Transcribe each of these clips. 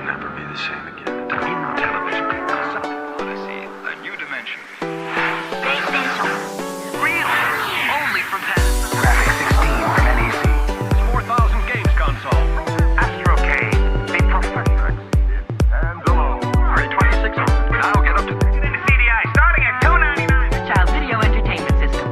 never be the same again. In television, Odyssey, a new dimension. Real, only from Past. Graphic 16 from NEC. 4,000 games console. Astro K, a professor exceeded. And below, 326. Now get up to CDI starting at $299. Child Video Entertainment System.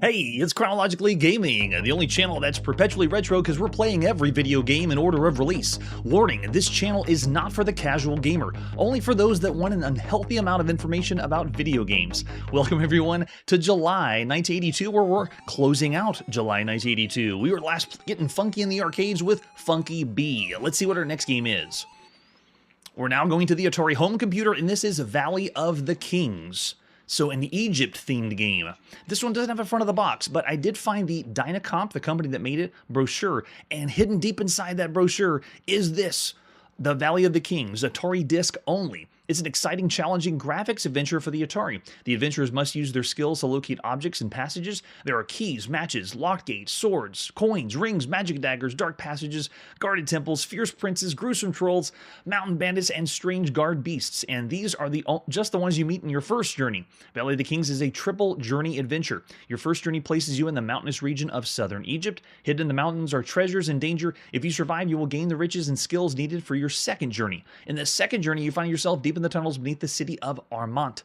Hey, it's Chronologically Gaming, the only channel that's perpetually retro because we're playing every video game in order of release. Warning, this channel is not for the casual gamer, only for those that want an unhealthy amount of information about video games. Welcome everyone to July 1982, where we're closing out July 1982. We were last getting funky in the arcades with Funky B. Let's see what our next game is. We're now going to the Atari home computer, and this is Valley of the Kings. So an Egypt-themed game. This one doesn't have a front of the box, but I did find the Dynacomp, the company that made it, brochure, and hidden deep inside that brochure is this, the Valley of the Kings, Atari disc only. It's an exciting, challenging graphics adventure for the Atari. The adventurers must use their skills to locate objects and passages. There are keys, matches, lock gates, swords, coins, rings, magic daggers, dark passages, guarded temples, fierce princes, gruesome trolls, mountain bandits, and strange guard beasts. And these are just the ones you meet in your first journey. Valley of the Kings is a triple journey adventure. Your first journey places you in the mountainous region of southern Egypt. Hidden in the mountains are treasures and danger. If you survive, you will gain the riches and skills needed for your second journey. In the second journey, you find yourself deep in the tunnels beneath the city of Armant.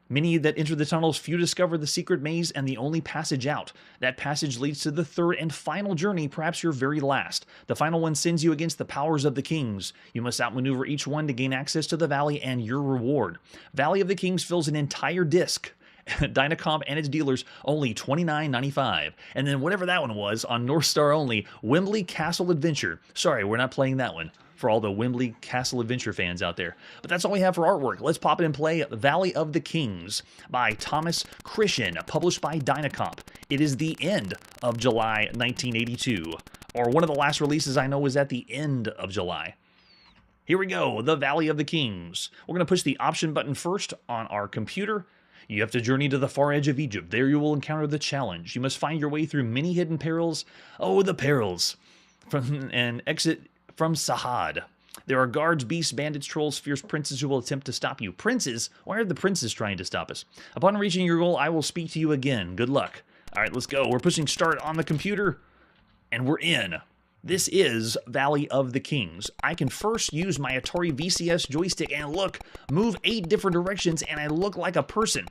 Many that enter the tunnels, few discover the secret maze and the only passage out. That passage leads to the third and final journey, perhaps your very last. The final one sends you against the powers of the kings. You must outmaneuver each one to gain access to the valley and your reward. Valley of the Kings fills an entire disc. Dynacomp and its dealers only $29.95. And then whatever that one was, on North Star only, Wembley Castle Adventure. Sorry, we're not playing that one, for all the Wembley Castle Adventure fans out there. But that's all we have for artwork. Let's pop it and play Valley of the Kings by Thomas Christian, published by Dynacomp. It is the end of July 1982, or one of the last releases I know was at the end of July. Here we go, the Valley of the Kings. We're going to push the option button first on our computer. You have to journey to the far edge of Egypt. There you will encounter the challenge. You must find your way through many hidden perils. Oh, the perils! And exit from Sahad. There are guards, beasts, bandits, trolls, fierce princes who will attempt to stop you. Princes? Why are the princes trying to stop us? Upon reaching your goal, I will speak to you again. Good luck. All right, let's go. We're pushing start on the computer, and we're in. This is Valley of the Kings. I can first use my Atari VCS joystick and look, move 8 different directions, and I look like a person.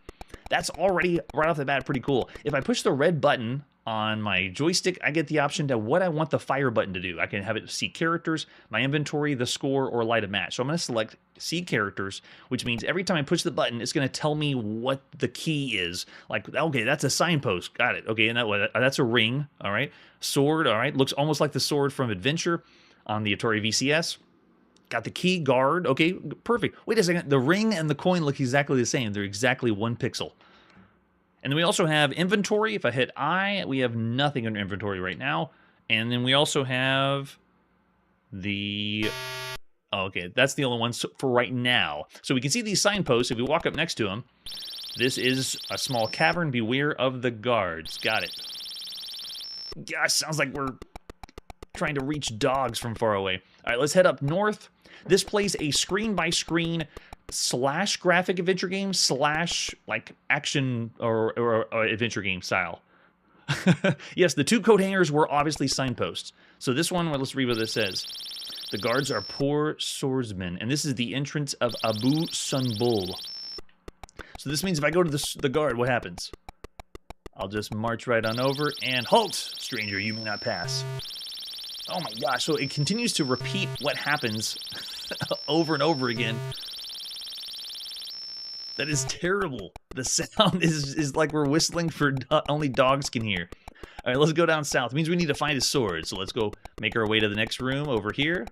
That's already, right off the bat, pretty cool. If I push the red button on my joystick, I get the option to what I want the fire button to do. I can have it see characters, my inventory, the score, or light a match. So I'm going to select see characters, which means every time I push the button, it's going to tell me what the key is. Like, okay, that's a signpost. Got it. Okay, and that's a ring. All right. Sword. All right. Looks almost like the sword from Adventure on the Atari VCS. Got the key, guard. Okay, perfect. Wait a second. The ring and the coin look exactly the same. They're exactly 1 pixel. And then we also have inventory. If I hit I, we have nothing under inventory right now. And then we also have the... Oh, okay, that's the only one for right now. So we can see these signposts. If we walk up next to them, this is a small cavern. Beware of the guards. Got it. Gosh, sounds like we're trying to reach dogs from far away. All right, let's head up north. This plays a screen-by-screen slash graphic adventure game slash like action or adventure game style. Yes, the 2 coat hangers were obviously signposts. So this one, well, let's read what this says. The guards are poor swordsmen, and this is the entrance of Abu Sunbul. So this means if I go to the guard, what happens? I'll just march right on over and halt, stranger, you may not pass. Oh my gosh, so it continues to repeat what happens over and over again. That is terrible. The sound is like we're whistling for only dogs can hear. All right, let's go down south. It means we need to find a sword. So let's go make our way to the next room over here.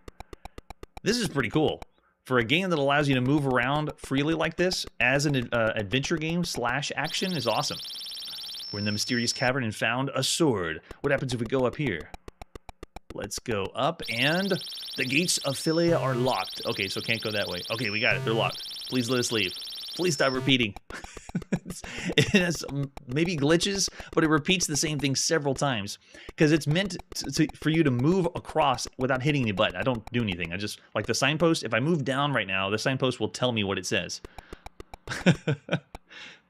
This is pretty cool. For a game that allows you to move around freely like this, as an adventure game slash action, is awesome. We're in the mysterious cavern and found a sword. What happens if we go up here? Let's go up, and the gates of Philia are locked. Okay, so can't go that way. Okay, we got it. They're locked. Please let us leave. Please stop repeating. It has maybe glitches, but it repeats the same thing several times because it's meant for you to move across without hitting the button. I don't do anything. I just, like the signpost, if I move down right now, the signpost will tell me what it says.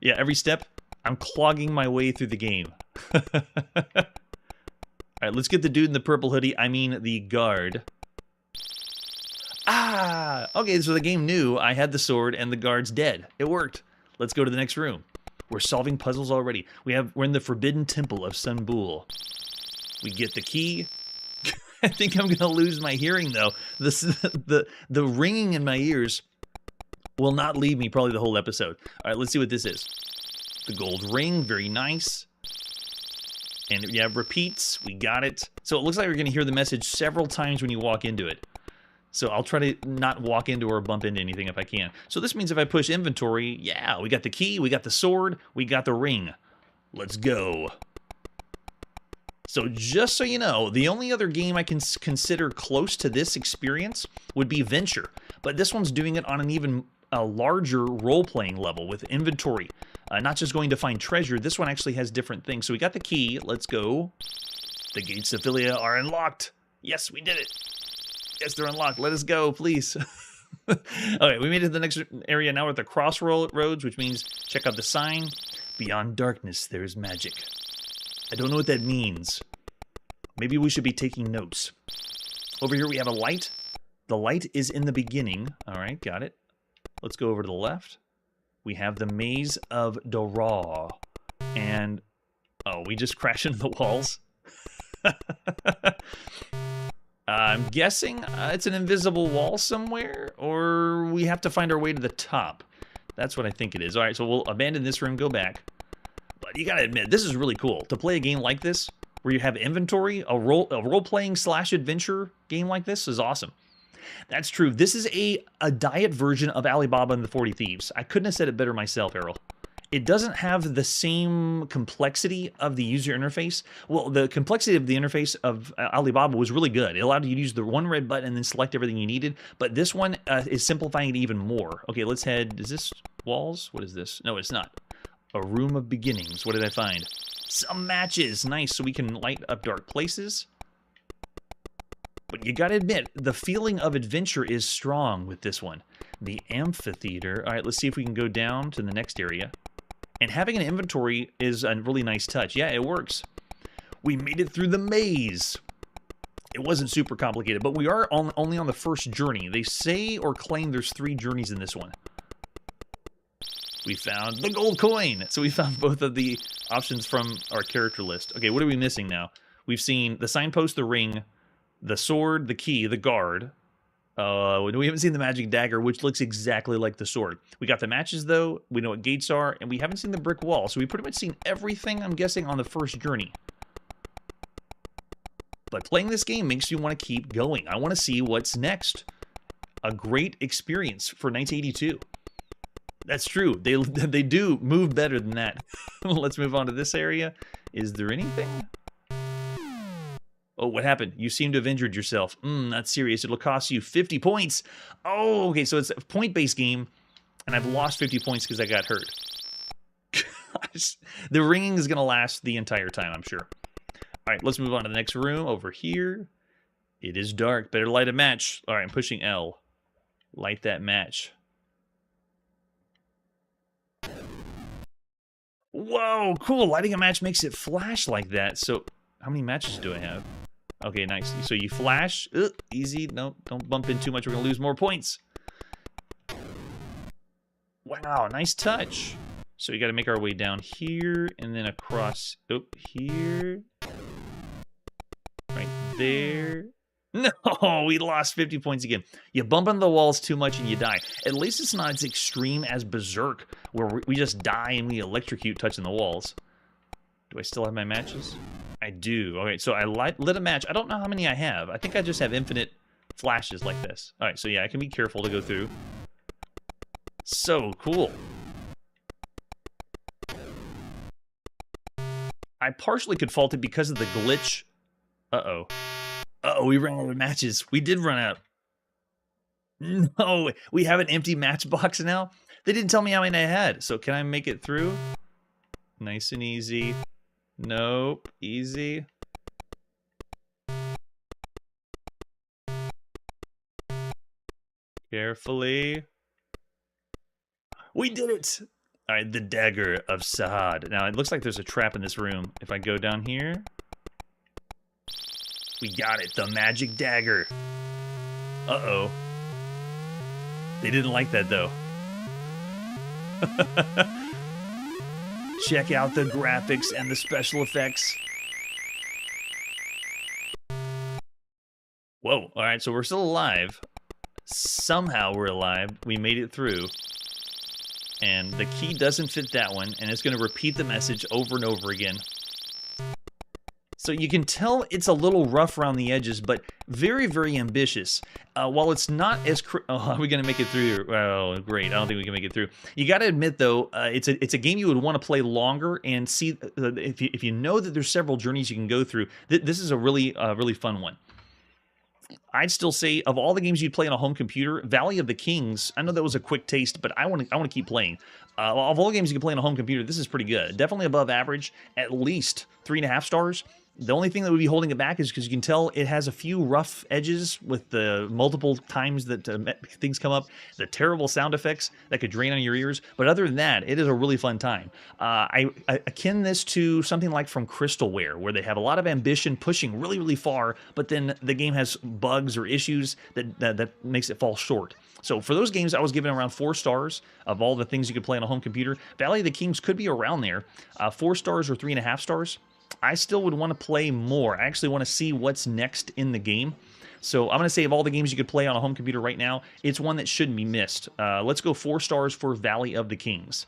Yeah, every step, I'm clogging my way through the game. All right, let's get the dude in the purple hoodie. I mean the guard. Ah! Okay, so the game knew I had the sword and the guard's dead. It worked. Let's go to the next room. We're solving puzzles already. We're in the Forbidden Temple of Sunbul. We get the key. I think I'm gonna lose my hearing though. The ringing in my ears will not leave me probably the whole episode. All right, let's see what this is. The gold ring, very nice. And yeah, repeats. We got it. So it looks like we're gonna hear the message several times when you walk into it. So I'll try to not walk into or bump into anything if I can. So this means if I push inventory, yeah, we got the key, we got the sword, we got the ring. Let's go. So just so you know, the only other game I can consider close to this experience would be Venture. But this one's doing it on an even larger role-playing level with inventory. Not just going to find treasure, this one actually has different things. So we got the key, let's go. The gates of Philia are unlocked. Yes, we did it. Yes, they're unlocked. Let us go, please. Okay, we made it to the next area. Now we're at the crossroads, which means check out the sign. Beyond darkness, there is magic. I don't know what that means. Maybe we should be taking notes. Over here we have a light. The light is in the beginning. All right, got it. Let's go over to the left. We have the Maze of Dora. And, oh, we just crashed into the walls. I'm guessing it's an invisible wall somewhere, or we have to find our way to the top. That's what I think it is. All right, so we'll abandon this room, go back. But you gotta admit, this is really cool. To play a game like this, where you have inventory, a role-playing / adventure game like this is awesome. That's true. This is a diet version of Alibaba and the 40 Thieves. I couldn't have said it better myself, Errol. It doesn't have the same complexity of the user interface. Well, the complexity of the interface of Alibaba was really good. It allowed you to use the one red button and then select everything you needed. But this one is simplifying it even more. Okay, let's head... Is this walls? What is this? No, it's not. A room of beginnings. What did I find? Some matches. Nice, so we can light up dark places. But you gotta admit, the feeling of adventure is strong with this one. The amphitheater. All right, let's see if we can go down to the next area. And having an inventory is a really nice touch. Yeah, it works. We made it through the maze. It wasn't super complicated, but we are only on the first journey. They say or claim there's 3 journeys in this one. We found the gold coin. So we found both of the options from our character list. Okay, what are we missing now? We've seen the signpost, the ring, the sword, the key, the guard. We haven't seen the magic dagger, which looks exactly like the sword. We got the matches, though. We know what gates are, and we haven't seen the brick wall. So we've pretty much seen everything, I'm guessing, on the first journey. But playing this game makes you want to keep going. I want to see what's next. A great experience for 1982. That's true. They do move better than that. Let's move on to this area. Is there anything? Oh, what happened? You seem to have injured yourself. That's serious. It'll cost you 50 points. Oh, okay, so it's a point-based game, and I've lost 50 points because I got hurt. Gosh, the ringing is going to last the entire time, I'm sure. All right, let's move on to the next room over here. It is dark. Better light a match. All right, I'm pushing L. Light that match. Whoa, cool. Lighting a match makes it flash like that. So how many matches do I have? Okay, nice. So you flash. Easy. No, don't bump in too much. We're going to lose more points. Wow, nice touch. So we got to make our way down here and then across. Oh, here. Right there. No, we lost 50 points again. You bump into the walls too much and you die. At least it's not as extreme as Berserk, where we just die and we electrocute touching the walls. Do I still have my matches? I do. Okay, so I lit a match. I don't know how many I have. I think I just have infinite flashes like this. All right, so yeah, I can be careful to go through. So cool. I partially could fault it because of the glitch. Uh-oh. Uh-oh, we ran out of matches. We did run out. No, we have an empty matchbox now? They didn't tell me how many I had. So can I make it through? Nice and easy. Nope, easy. Carefully. We did it! All right, the dagger of Sahad. Now, it looks like there's a trap in this room. If I go down here... We got it, the magic dagger. Uh-oh. They didn't like that, though. Check out the graphics and the special effects. Whoa, all right, so we're still alive. Somehow we're alive. We made it through. And the key doesn't fit that one, and it's going to repeat the message over and over again. So you can tell it's a little rough around the edges, but very, very ambitious. While it's not as... are we going to make it through? Oh, great. I don't think we can make it through. You got to admit, though, it's a game you would want to play longer and see... if you know that there's several journeys you can go through, this is a really fun one. I'd still say, of all the games you'd play on a home computer, Valley of the Kings, I know that was a quick taste, but I want to keep playing. Of all the games you can play on a home computer, this is pretty good. Definitely above average, at least 3.5 stars. The only thing that would be holding it back is because you can tell it has a few rough edges with the multiple times that things come up, the terrible sound effects that could drain on your ears. But other than that, it is a really fun time. I akin this to something like from Crystalware, where they have a lot of ambition pushing really, really far, but then the game has bugs or issues that makes it fall short. So for those games, I was giving around 4 stars of all the things you could play on a home computer. Valley of the Kings could be around there, 4 stars or 3.5 stars. I still would want to play more. I actually want to see what's next in the game. So I'm going to say of all the games you could play on a home computer right now, it's one that shouldn't be missed. Let's go 4 stars for Valley of the Kings.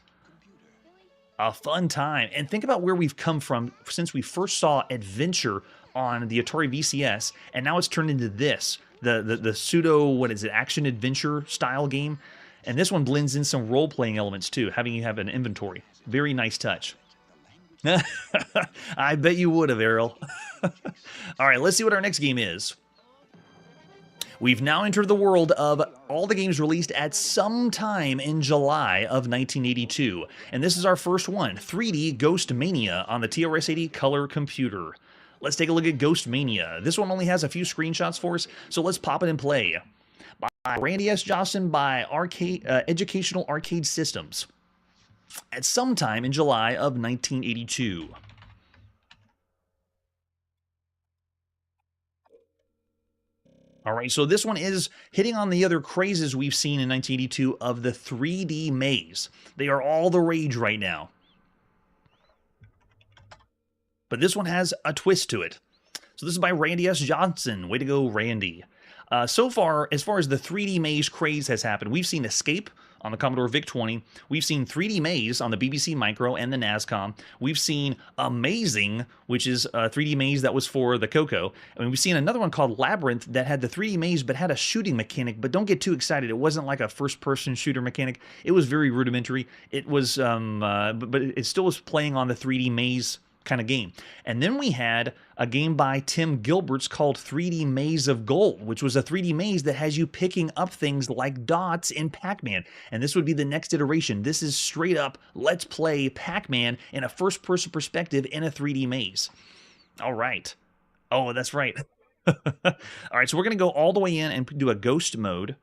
A fun time. And think about where we've come from since we first saw Adventure on the Atari VCS, and now it's turned into this, the pseudo, what is it, action-adventure style game. And this one blends in some role-playing elements too, having you have an inventory. Very nice touch. I bet you would have, Errol. All right, let's see what our next game is. We've now entered the world of all the games released at some time in July of 1982. And this is our first one, 3D Ghost Mania on the TRS-80 color computer. Let's take a look at Ghost Mania. This one only has a few screenshots for us, so let's pop it and play. By Randy S. Johnson by Educational Arcade Systems. At some time in July of 1982. All right, so this one is hitting on the other crazes we've seen in 1982 of the 3D maze. They are all the rage right now. But this one has a twist to it. So this is by Randy S. Johnson. Way to go, Randy. So far as the 3D maze craze has happened, we've seen Escape on the Commodore VIC-20. We've seen 3D Maze on the BBC Micro and the NASCOM. We've seen Amazing, which is a 3D maze that was for the Coco. I mean, we've seen another one called Labyrinth that had the 3D maze but had a shooting mechanic, but don't get too excited. It wasn't like a first-person shooter mechanic. It was very rudimentary. It was, but it still was playing on the 3D maze kind of game. And then we had a game by Tim Gilbert's called 3D Maze of Gold, which was a 3D maze that has you picking up things like dots in Pac-Man. And this would be the next iteration. This is straight up, let's play Pac-Man in a first-person perspective in a 3D maze. All right. Oh, that's right. All right, so we're going to go all the way in and do a ghost mode.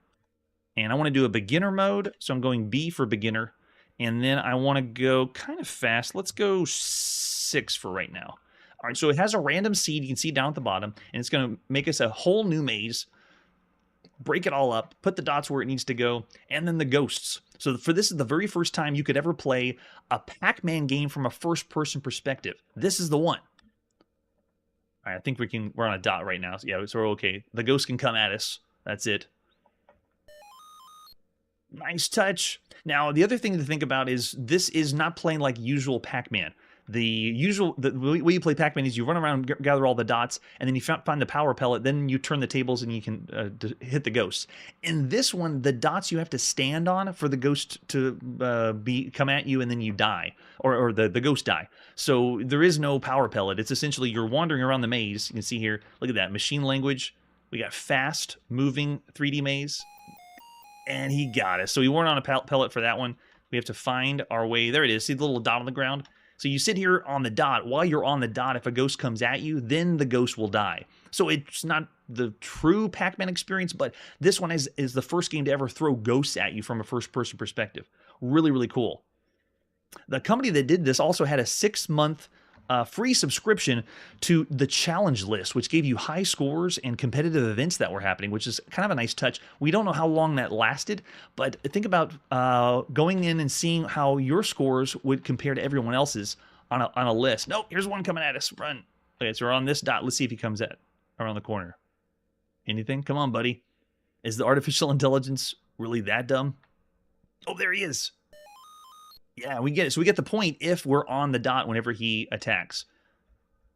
And I want to do a beginner mode, so I'm going B for beginner. And then I want to go kind of fast. Let's go 6 for right now. All right, so it has a random seed you can see down at the bottom, and it's going to make us a whole new maze, break it all up, put the dots where it needs to go, and then the ghosts. So for this is the very first time you could ever play a Pac-Man game from a first-person perspective. This is the one. All right, I think we're on a dot right now. So yeah, so we're okay. The ghost can come at us. That's it. Nice touch. Now, the other thing to think about is this is not playing like usual Pac-Man. The way you play Pac-Man is you run around, gather all the dots, and then you find the power pellet, then you turn the tables and you can hit the ghosts. In this one, the dots you have to stand on for the ghost to come at you, and then you die, or the ghost die. So there is no power pellet. It's essentially you're wandering around the maze. You can see here, look at that, machine language. We got fast moving 3D maze. And he got us. So we weren't on a pellet for that one. We have to find our way. There it is. See the little dot on the ground? So you sit here on the dot. While you're on the dot, if a ghost comes at you, then the ghost will die. So it's not the true Pac-Man experience, but this one is the first game to ever throw ghosts at you from a first-person perspective. Really, really cool. The company that did this also had a 6-month free subscription to the challenge list, which gave you high scores and competitive events that were happening, which is kind of a nice touch. We don't know how long that lasted, but think about going in and seeing how your scores would compare to everyone else's on a list. Nope, here's one coming at us. Run. Okay, so we're on this dot. Let's see if he comes at around the corner. Anything? Come on, buddy. Is the artificial intelligence really that dumb? Oh, there he is. Yeah, we get it. So we get the point if we're on the dot whenever he attacks.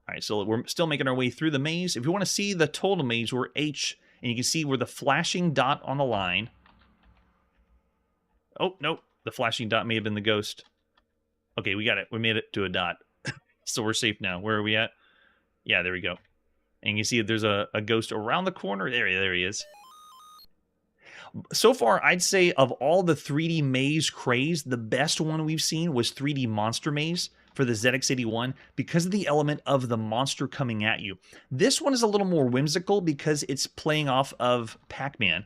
All right, so we're still making our way through the maze. If you want to see the total maze, we're H, and you can see we're the flashing dot on the line. Oh, nope. The flashing dot may have been the ghost. Okay, we got it. We made it to a dot. So we're safe now. Where are we at? Yeah, there we go. And you see there's a ghost around the corner. There he is. So far, I'd say of all the 3D maze craze, the best one we've seen was 3D Monster Maze for the ZX81 because of the element of the monster coming at you. This one is a little more whimsical because it's playing off of Pac-Man.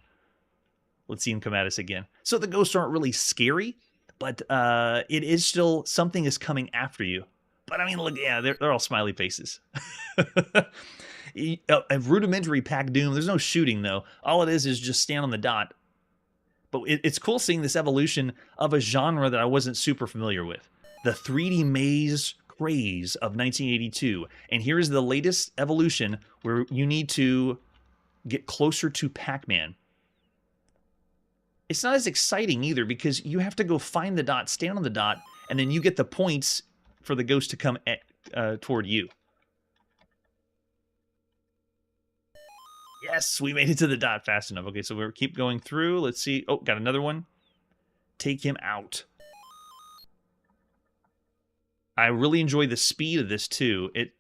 Let's see him come at us again. So the ghosts aren't really scary, but it is still something is coming after you. But I mean, look, yeah, they're all smiley faces. A rudimentary Pac Doom. There's no shooting, though. All it is just stand on the dot. But it's cool seeing this evolution of a genre that I wasn't super familiar with. The 3D maze craze of 1982. And here is the latest evolution where you need to get closer to Pac-Man. It's not as exciting either because you have to go find the dot, stand on the dot, and then you get the points for the ghost to come toward you. Yes, we made it to the dot fast enough. Okay, so we'll keep going through. Let's see. Oh, got another one. Take him out. I really enjoy the speed of this too. It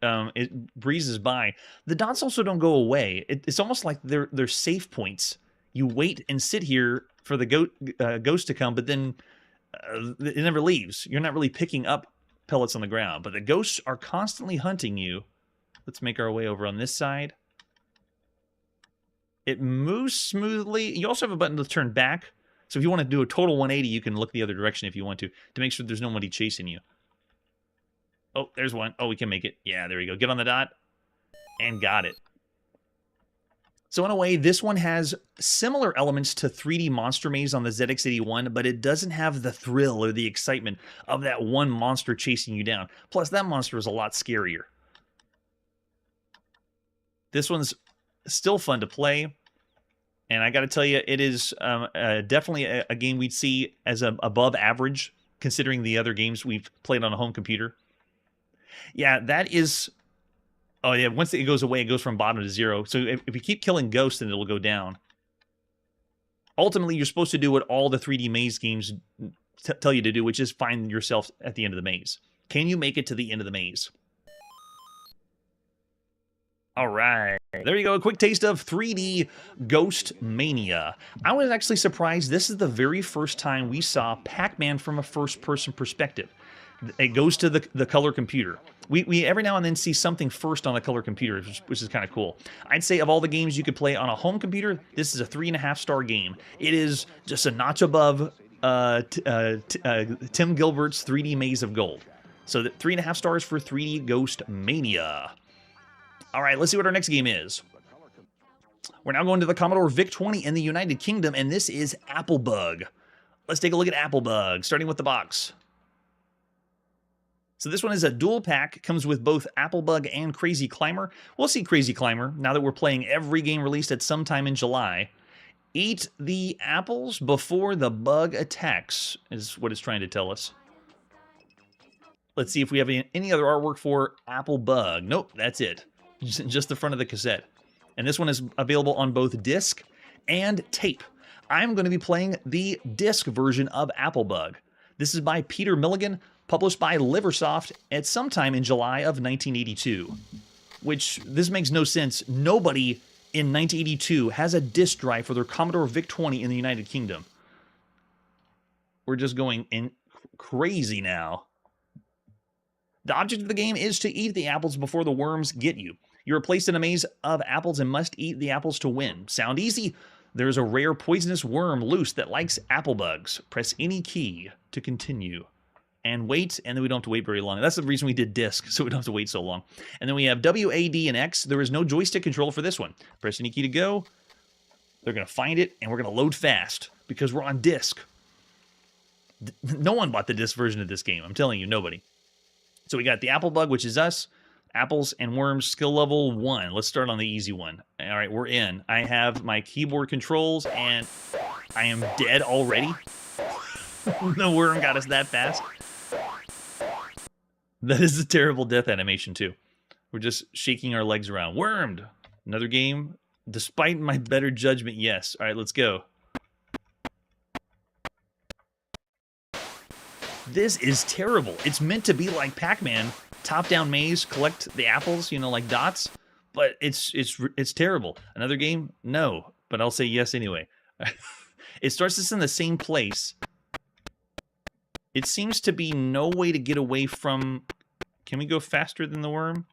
breezes by. The dots also don't go away. It's almost like they're safe points. You wait and sit here for the ghost to come, but then it never leaves. You're not really picking up pellets on the ground, but the ghosts are constantly hunting you. Let's make our way over on this side. It moves smoothly. You also have a button to turn back. So if you want to do a total 180, you can look the other direction if you want to make sure there's nobody chasing you. Oh, there's one. Oh, we can make it. Yeah, there we go. Get on the dot. And got it. So in a way, this one has similar elements to 3D Monster Maze on the ZX81, but it doesn't have the thrill or the excitement of that one monster chasing you down. Plus, that monster is a lot scarier. This one's still fun to play, and I got to tell you, it is definitely a game we'd see as above average, considering the other games we've played on a home computer. Yeah, that is... Oh, yeah, once it goes away, it goes from bottom to 0. So if you keep killing ghosts, then it'll go down. Ultimately, you're supposed to do what all the 3D maze games tell you to do, which is find yourself at the end of the maze. Can you make it to the end of the maze? All right, there you go. A quick taste of 3D Ghost Mania. I was actually surprised. This is the very first time we saw Pac-Man from a first-person perspective. It goes to the color computer. We every now and then see something first on a color computer, which is kind of cool. I'd say of all the games you could play on a home computer, this is a 3.5-star game. It is just a notch above Tim Gilbert's 3D Maze of Gold. So 3.5 stars for 3D Ghost Mania. All right, let's see what our next game is. We're now going to the Commodore VIC-20 in the United Kingdom, and this is Applebug. Let's take a look at Applebug, starting with the box. So this one is a dual pack, comes with both Applebug and Crazy Climber. We'll see Crazy Climber now that we're playing every game released at some time in July. Eat the apples before the bug attacks, is what it's trying to tell us. Let's see if we have any other artwork for Applebug. Nope, that's it. Just the front of the cassette. And this one is available on both disc and tape. I'm going to be playing the disc version of Applebug. This is by Peter Milligan, published by Liversoft at some time in July of 1982. Which, this makes no sense. Nobody in 1982 has a disc drive for their Commodore VIC-20 in the United Kingdom. We're just going in crazy now. The object of the game is to eat the apples before the worms get you. You are placed in a maze of apples and must eat the apples to win. Sound easy? There's a rare poisonous worm loose that likes apple bugs. Press any key to continue. and wait, and then we don't have to wait very long. That's the reason we did disc, so we don't have to wait so long. And then we have W, A, D, and X. There is no joystick control for this one. Press any key to go. They're going to find it, and we're going to load fast because we're on disc. No one bought the disc version of this game. I'm telling you, nobody. So we got the apple bug, which is us. Apples and worms, skill level 1. Let's start on the easy one. All right, we're in. I have my keyboard controls, and I am dead already. The worm got us that fast. That is a terrible death animation, too. We're just shaking our legs around. Wormed! Another game. Despite my better judgment, yes. All right, let's go. This is terrible. It's meant to be like Pac-Man. Top-down maze, collect the apples, you know, like dots. But it's terrible. Another game? No. But I'll say yes anyway. It starts us in the same place. It seems to be no way to get away from... Can we go faster than the worm?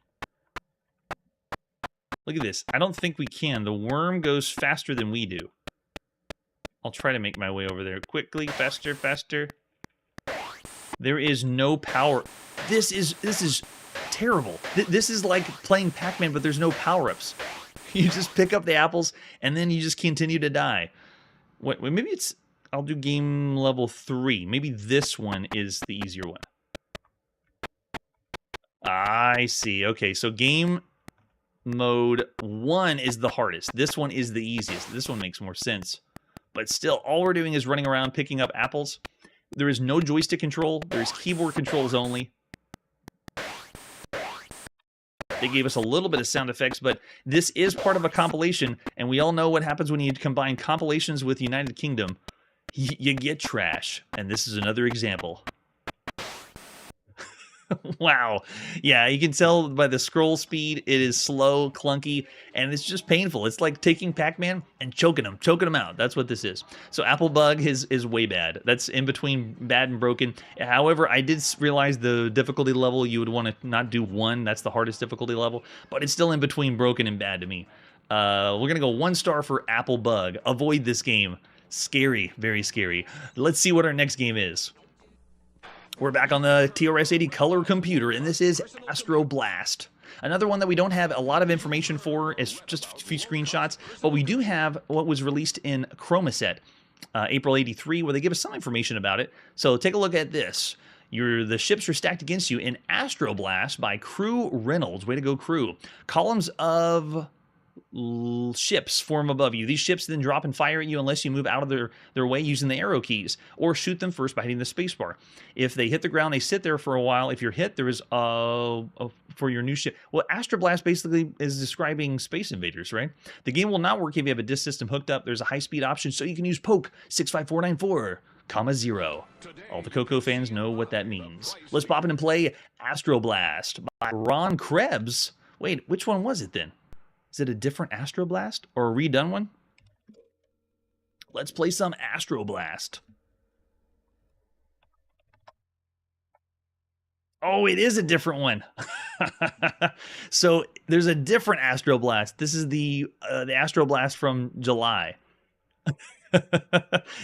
Look at this. I don't think we can. The worm goes faster than we do. I'll try to make my way over there quickly. Faster, faster. There is no power. This is terrible. This is like playing Pac-Man, but there's no power-ups. You just pick up the apples, and then you just continue to die. Wait, maybe it's... I'll do game level 3. Maybe this one is the easier one. I see. Okay, so game mode 1 is the hardest. This one is the easiest. This one makes more sense. But still, all we're doing is running around picking up apples. There is no joystick control. There's keyboard controls only. They gave us a little bit of sound effects, but this is part of a compilation, and we all know what happens when you combine compilations with United Kingdom. You get trash, and this is another example. Wow. Yeah, you can tell by the scroll speed, it is slow, clunky, and it's just painful. It's like taking Pac-Man and choking him out. That's what this is. So Apple Bug is way bad. That's in between bad and broken. However, I did realize the difficulty level, you would want to not do 1. That's the hardest difficulty level, but it's still in between broken and bad to me. We're going to go 1 star for Apple Bug. Avoid this game. Scary, very scary. Let's see what our next game is. We're back on the TRS-80 color computer, and this is Astro Blast. Another one that we don't have a lot of information for. It's just a few screenshots, but we do have what was released in Chromaset, April 83, where they give us some information about it. So take a look at this. The ships are stacked against you in Astro Blast by Crew Reynolds. Way to go, Crew. Columns of ships form above you. These ships then drop and fire at you unless you move out of their way using the arrow keys, or shoot them first by hitting the spacebar. If they hit the ground, they sit there for a while. If you're hit, there is for your new ship. Well, Astro Blast basically is describing Space Invaders, right? The game will not work if you have a disk system hooked up. There's a high-speed option, so you can use poke 65494, 0. All the Coco fans know what that means. Let's pop in and play Astro Blast by Ron Krebs. Wait, which one was it then? Is it a different Astro Blast or a redone one? Let's play some Astro Blast. Oh, it is a different one. So there's a different Astro Blast. This is the Astro Blast from July.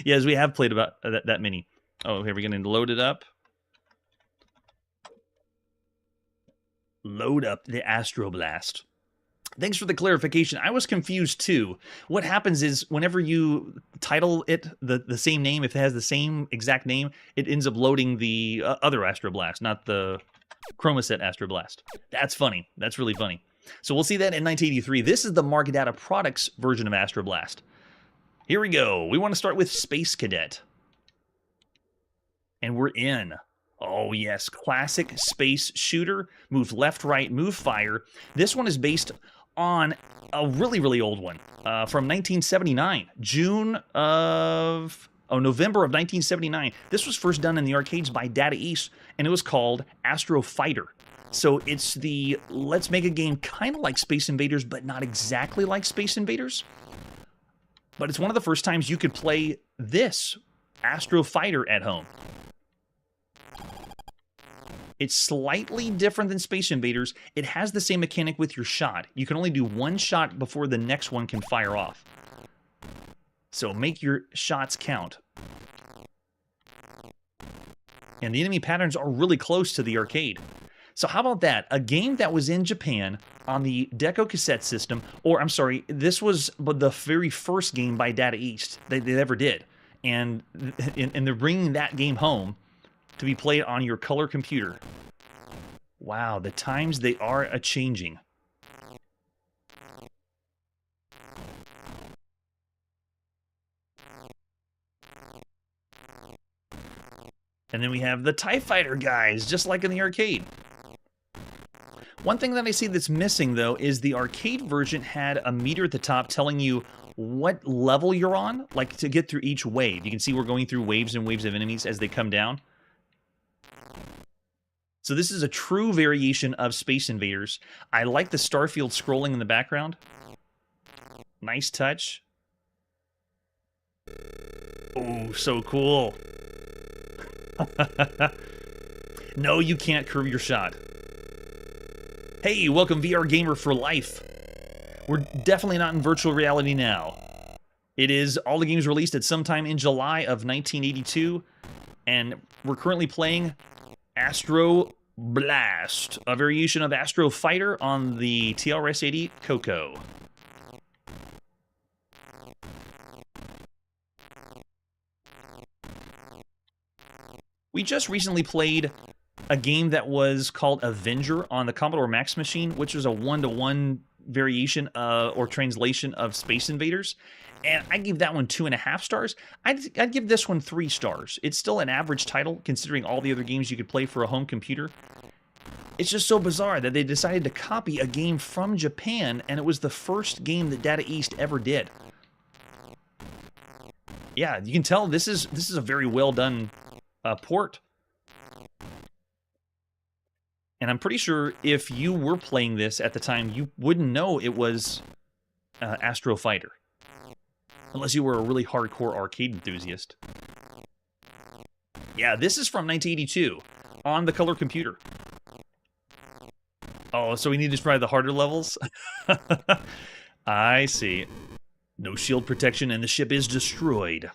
Yes, we have played about that many. Oh, here we're going to load it up. Load up the Astro Blast. Thanks for the clarification. I was confused too. What happens is whenever you title it the same name, if it has the same exact name, it ends up loading the other Astro Blast, not the Chromaset Astro Blast. That's funny. That's really funny. So we'll see that in 1983. This is the Market Data Products version of Astro Blast. Here we go. We want to start with Space Cadet. And we're in. Oh yes, classic space shooter. Move left, right, move fire. This one is based on a really, really old one from 1979, November of 1979. This was first done in the arcades by Data East, and it was called Astro Fighter. So it's the, let's make a game kind of like Space Invaders, but not exactly like Space Invaders. But it's one of the first times you could play this Astro Fighter at home. It's slightly different than Space Invaders. It has the same mechanic with your shot. You can only do 1 shot before the next one can fire off. So make your shots count. And the enemy patterns are really close to the arcade. So how about that? A game that was in Japan on the Deco cassette system, or I'm sorry, this was the very first game by Data East they ever did. And they're bringing that game home to be played on your color computer. Wow, the times they are a-changing. And then we have the TIE Fighter guys, just like in the arcade. One thing that I see that's missing, though, is the arcade version had a meter at the top telling you what level you're on, like to get through each wave. You can see we're going through waves and waves of enemies as they come down. So this is a true variation of Space Invaders. I like the Starfield scrolling in the background. Nice touch. Oh, so cool. No, you can't curve your shot. Hey, welcome VR Gamer for life. We're definitely not in virtual reality now. It is all the games released at some time in July of 1982, and we're currently playing Astro Blast, a variation of Astro Fighter on the TRS-80 Coco. We just recently played a game that was called Avenger on the Commodore Max machine, which was a one-to-one variation or translation of Space Invaders. And I gave that one 2.5 stars. I'd give this one 3 stars. It's still an average title, considering all the other games you could play for a home computer. It's just so bizarre that they decided to copy a game from Japan, and it was the first game that Data East ever did. Yeah, you can tell this is a very well done port. And I'm pretty sure if you were playing this at the time, you wouldn't know it was Astro Fighter. Unless you were a really hardcore arcade enthusiast. Yeah, this is from 1982 on the color computer. Oh, so we need to try the harder levels? I see. No shield protection and the ship is destroyed.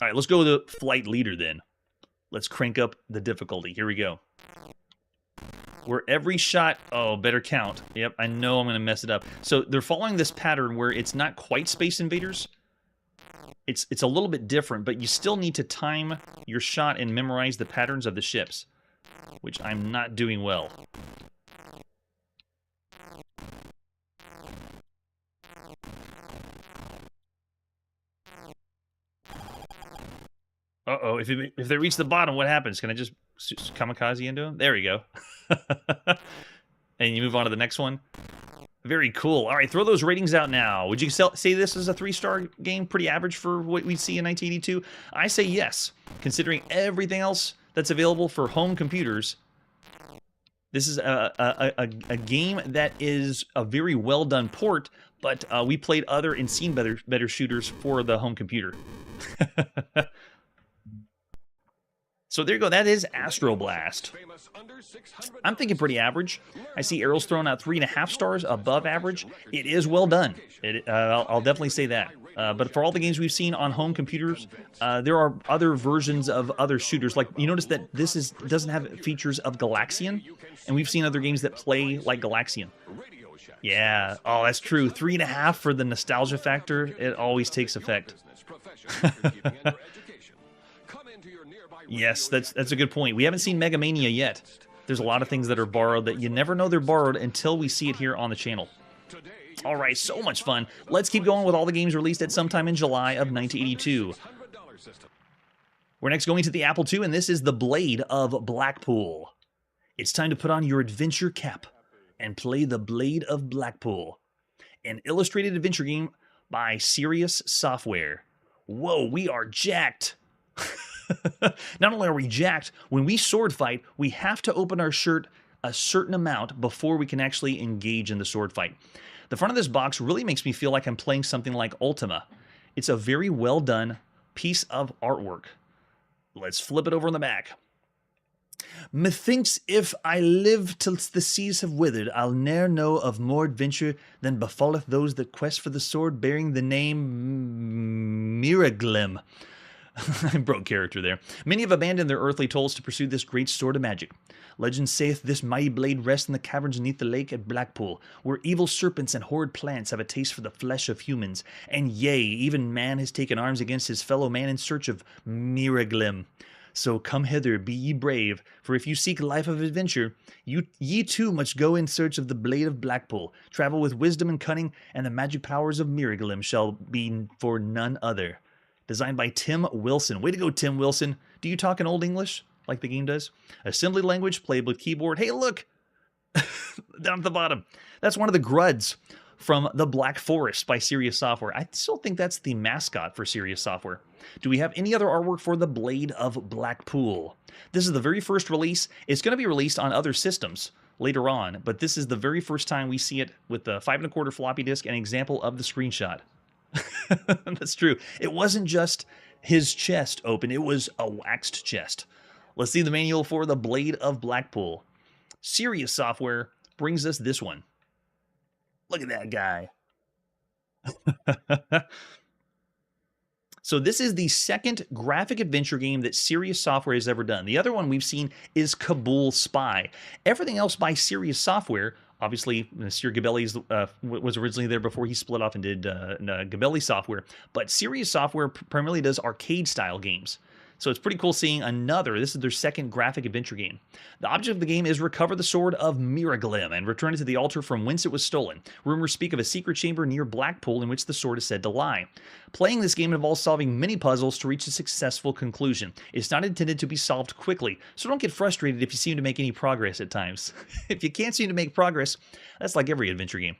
All right, let's go to Flight Leader then. Let's crank up the difficulty. Here we go. Where every shot... Oh, better count. Yep, I know I'm going to mess it up. So they're following this pattern where it's not quite Space Invaders. It's a little bit different, but you still need to time your shot and memorize the patterns of the ships, which I'm not doing well. Uh-oh, if they reach the bottom, what happens? Can I just kamikaze into them? There we go. And you move on to the next one. Very cool. All right, throw those ratings out now. Would you say this is a 3-star game? Pretty average for what we see in 1982? I say yes. Considering everything else that's available for home computers, this is a game that is a very well-done port, but we played other and seen better shooters for the home computer. So there you go. That is Astro Blast. I'm thinking pretty average. I see arrows thrown out 3.5 stars, above average. It is well done. I'll definitely say that. But for all the games we've seen on home computers, there are other versions of other shooters. Like, you notice that this doesn't have features of Galaxian, and we've seen other games that play like Galaxian. Yeah. Oh, that's true. 3.5 for the nostalgia factor. It always takes effect. Yes, that's a good point. We haven't seen Mega Mania yet. There's a lot of things that are borrowed that you never know they're borrowed until we see it here on the channel. All right, so much fun. Let's keep going with all the games released at sometime in July of 1982. We're next going to the Apple II, and this is The Blade of Blackpool. It's time to put on your adventure cap and play The Blade of Blackpool, an illustrated adventure game by Sirius Software. Whoa, we are jacked. Not only are we jacked, when we sword fight, we have to open our shirt a certain amount before we can actually engage in the sword fight. The front of this box really makes me feel like I'm playing something like Ultima. It's a very well done piece of artwork. Let's flip it over on the back. Methinks if I live till the seas have withered, I'll ne'er know of more adventure than befalleth those that quest for the sword bearing the name Miraglim. I broke character there. Many have abandoned their earthly tolls to pursue this great sword of magic. Legend saith this mighty blade rests in the caverns beneath the lake at Blackpool, where evil serpents and horrid plants have a taste for the flesh of humans, and yea, even man has taken arms against his fellow man in search of Miraglim. So come hither, be ye brave, for if you seek life of adventure, ye too must go in search of the blade of Blackpool. Travel with wisdom and cunning, and the magic powers of Miraglim shall be for none other. Designed by Tim Wilson. Way to go, Tim Wilson. Do you talk in Old English, like the game does? Assembly language, played with keyboard. Hey, look! Down at the bottom. That's one of the Gruds from The Black Forest by Serious Software. I still think that's the mascot for Serious Software. Do we have any other artwork for the Blade of Blackpool? This is the very first release. It's going to be released on other systems later on, but this is the very first time we see it with the 5 1/4 floppy disk, an example of the screenshot. That's true. It wasn't just his chest open, it was a waxed chest. Let's see the manual for the Blade of Blackpool. Serious Software brings us this one. Look at that guy. So this is the second graphic adventure game that Serious Software has ever done. The other one we've seen is Kabul Spy. Everything else by Serious Software, obviously, Sir Gabelli's was originally there before he split off and did Gabelli Software, but Serious Software primarily does arcade-style games. So it's pretty cool seeing this is their second graphic adventure game. The object of the game is recover the sword of Miraglim and return it to the altar from whence it was stolen. Rumors speak of a secret chamber near Blackpool in which the sword is said to lie. Playing this game involves solving many puzzles to reach a successful conclusion. It's not intended to be solved quickly, so don't get frustrated if you seem to make any progress at times. If you can't seem to make progress, that's like every adventure game.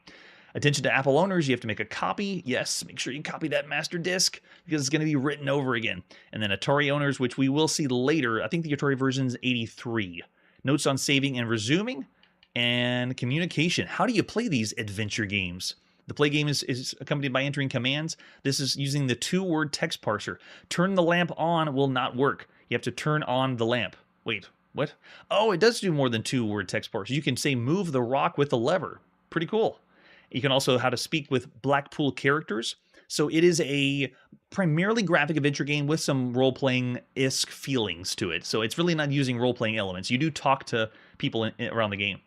Attention to Apple owners, you have to make a copy. Yes, make sure you copy that master disk because it's going to be written over again. And then Atari owners, which we will see later. I think the Atari version is 83. Notes on saving and resuming. And communication. How do you play these adventure games? The play game is accompanied by entering commands. This is using the 2-word text parser. Turn the lamp on will not work. You have to turn on the lamp. Wait, what? Oh, it does do more than 2-word text parser. You can say move the rock with the lever. Pretty cool. You can also how to speak with Blackpool characters. So it is a primarily graphic adventure game with some role-playing-esque feelings to it. So it's really not using role-playing elements. You do talk to people around the game.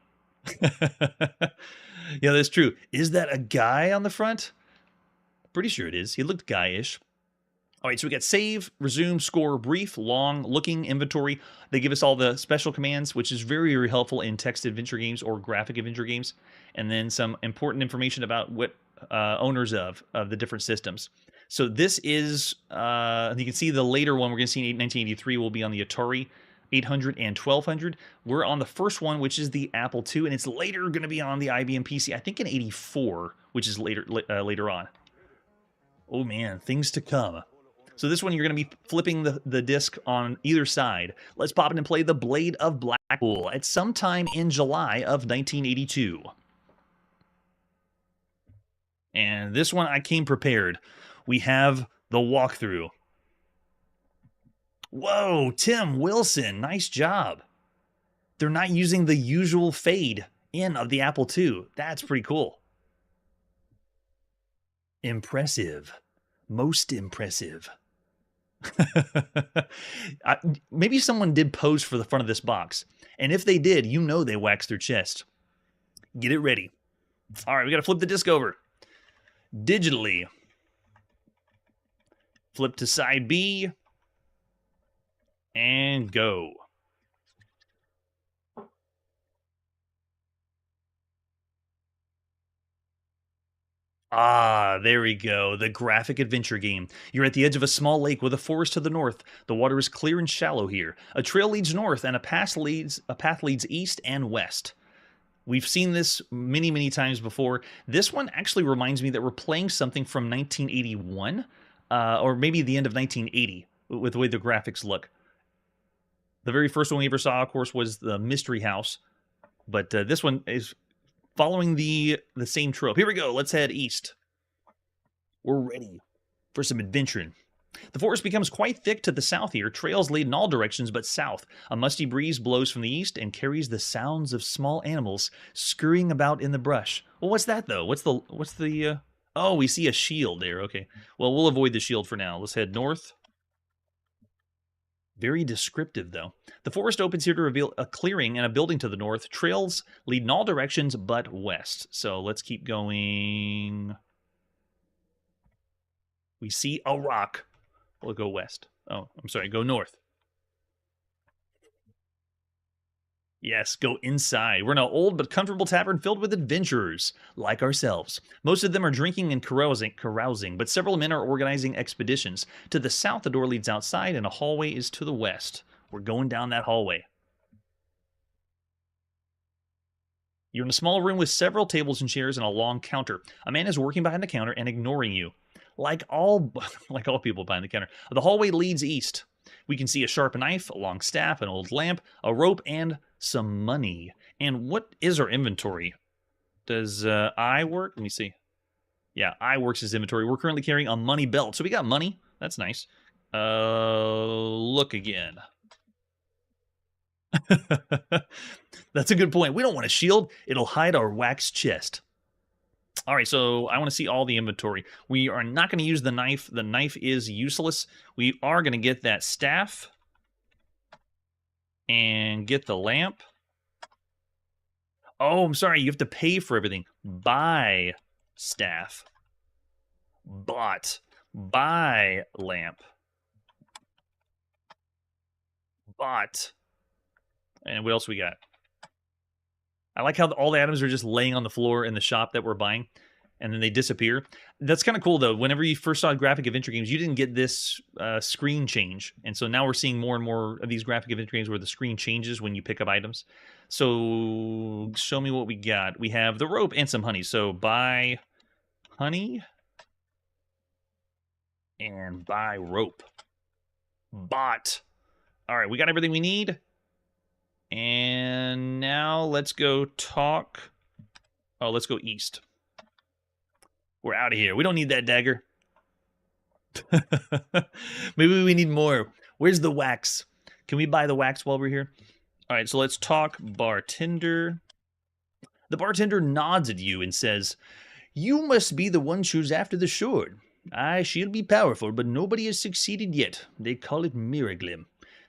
Yeah, that's true. Is that a guy on the front? Pretty sure it is. He looked guy-ish. All right, so we got save, resume, score, brief, long, looking, inventory. They give us all the special commands, which is very, very helpful in text adventure games or graphic adventure games. And then some important information about what owners of the different systems. So this is, you can see the later one we're going to see in 1983 will be on the Atari 800 and 1200. We're on the first one, which is the Apple II, and it's later going to be on the IBM PC, I think in 84, which is later on. Oh man, things to come. So this one, you're going to be flipping the disc on either side. Let's pop in and play The Blade of Blackpool at some time in July of 1982. And this one, I came prepared. We have the walkthrough. Whoa, Tim Wilson, nice job. They're not using the usual fade in of the Apple II. That's pretty cool. Impressive. Most impressive. Maybe someone did pose for the front of this box. And if they did, you know they waxed their chest. Get it ready. All right, we got to flip the disc over. Digitally. Flip to side B. And go. Ah, there we go. The graphic adventure game. You're at the edge of a small lake with a forest to the north. The water is clear and shallow here. A trail leads north and a path leads east and west. We've seen this many, many times before. This one actually reminds me that we're playing something from 1981, or maybe the end of 1980, with the way the graphics look. The very first one we ever saw, of course, was the Mystery House, but this one is following the same trope. Here we go. Let's head east. We're ready for some adventuring. The forest becomes quite thick to the south here. Trails lead in all directions but south. A musty breeze blows from the east and carries the sounds of small animals scurrying about in the brush. Well, what's that, though? What's the... Oh, we see a shield there. Okay. Well, we'll avoid the shield for now. Let's head north. Very descriptive, though. The forest opens here to reveal a clearing and a building to the north. Trails lead in all directions but west. So let's keep going. We see a rock. We'll go west. Oh, I'm sorry, go north. Yes, go inside. We're in an old but comfortable tavern filled with adventurers, like ourselves. Most of them are drinking and carousing, but several men are organizing expeditions. To the south, the door leads outside, and a hallway is to the west. We're going down that hallway. You're in a small room with several tables and chairs and a long counter. A man is working behind the counter and ignoring you. Like all people behind the counter. The hallway leads east. We can see a sharp knife, a long staff, an old lamp, a rope, and some money. And what is our inventory? Does I work? Let me see. Yeah, I works as inventory. We're currently carrying a money belt. So we got money. That's nice. Look again. That's a good point. We don't want a shield. It'll hide our wax chest. All right, so I want to see all the inventory. We are not going to use the knife. The knife is useless. We are going to get that staff and get the lamp. Oh, I'm sorry. You have to pay for everything. Buy staff. Bought. Buy lamp. Bought. And what else we got? I like how all the items are just laying on the floor in the shop that we're buying, and then they disappear. That's kind of cool, though. Whenever you first saw graphic adventure games, you didn't get this screen change. And so now we're seeing more and more of these graphic adventure games where the screen changes when you pick up items. So show me what we got. We have the rope and some honey. So buy honey and buy rope. Bought. All right, we got everything we need. And now let's go talk. Oh, let's go east. We're out of here. We don't need that dagger. Maybe we need more. Where's the wax? Can we buy the wax while we're here? All right, so let's talk bartender. The bartender nods at you and says, "You must be the one who's after the sword. Aye, she'll be powerful, but nobody has succeeded yet. They call it Miraglim.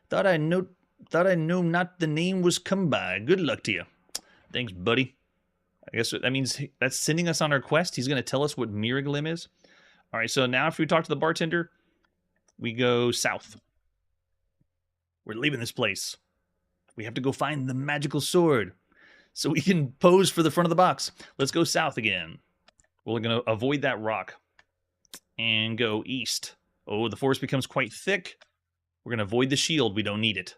Thought I know not the name was come by. Good luck to you." Thanks, buddy. I guess that means that's sending us on our quest. He's going to tell us what Miraglim is. All right, so now if we talk to the bartender, we go south. We're leaving this place. We have to go find the magical sword so we can pose for the front of the box. Let's go south again. We're going to avoid that rock and go east. Oh, the forest becomes quite thick. We're going to avoid the shield. We don't need it.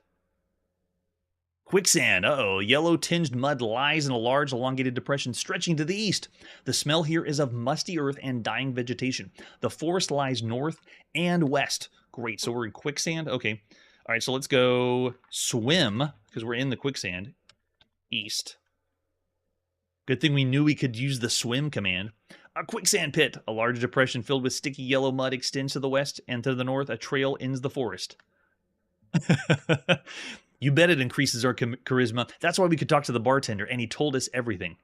Quicksand. Uh-oh. Yellow-tinged mud lies in a large, elongated depression stretching to the east. The smell here is of musty earth and dying vegetation. The forest lies north and west. Great. So we're in quicksand. Okay. All right, so let's go swim, because we're in the quicksand, east. Good thing we knew we could use the swim command. A quicksand pit. A large depression filled with sticky yellow mud extends to the west, and to the north, a trail ends the forest. You bet it increases our charisma. That's why we could talk to the bartender, and he told us everything.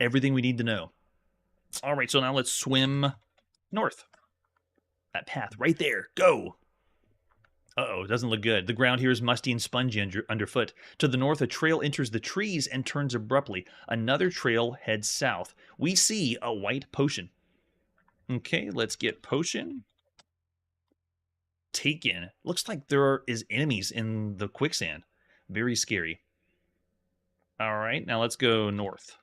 Everything we need to know. All right, so now let's swim north. That path right there. Go! Uh-oh, it doesn't look good. The ground here is musty and spongy underfoot. To the north, a trail enters the trees and turns abruptly. Another trail heads south. We see a white potion. Okay, let's get potion. Taken. Looks like there is enemies in the quicksand. Very scary. All right, now let's go north.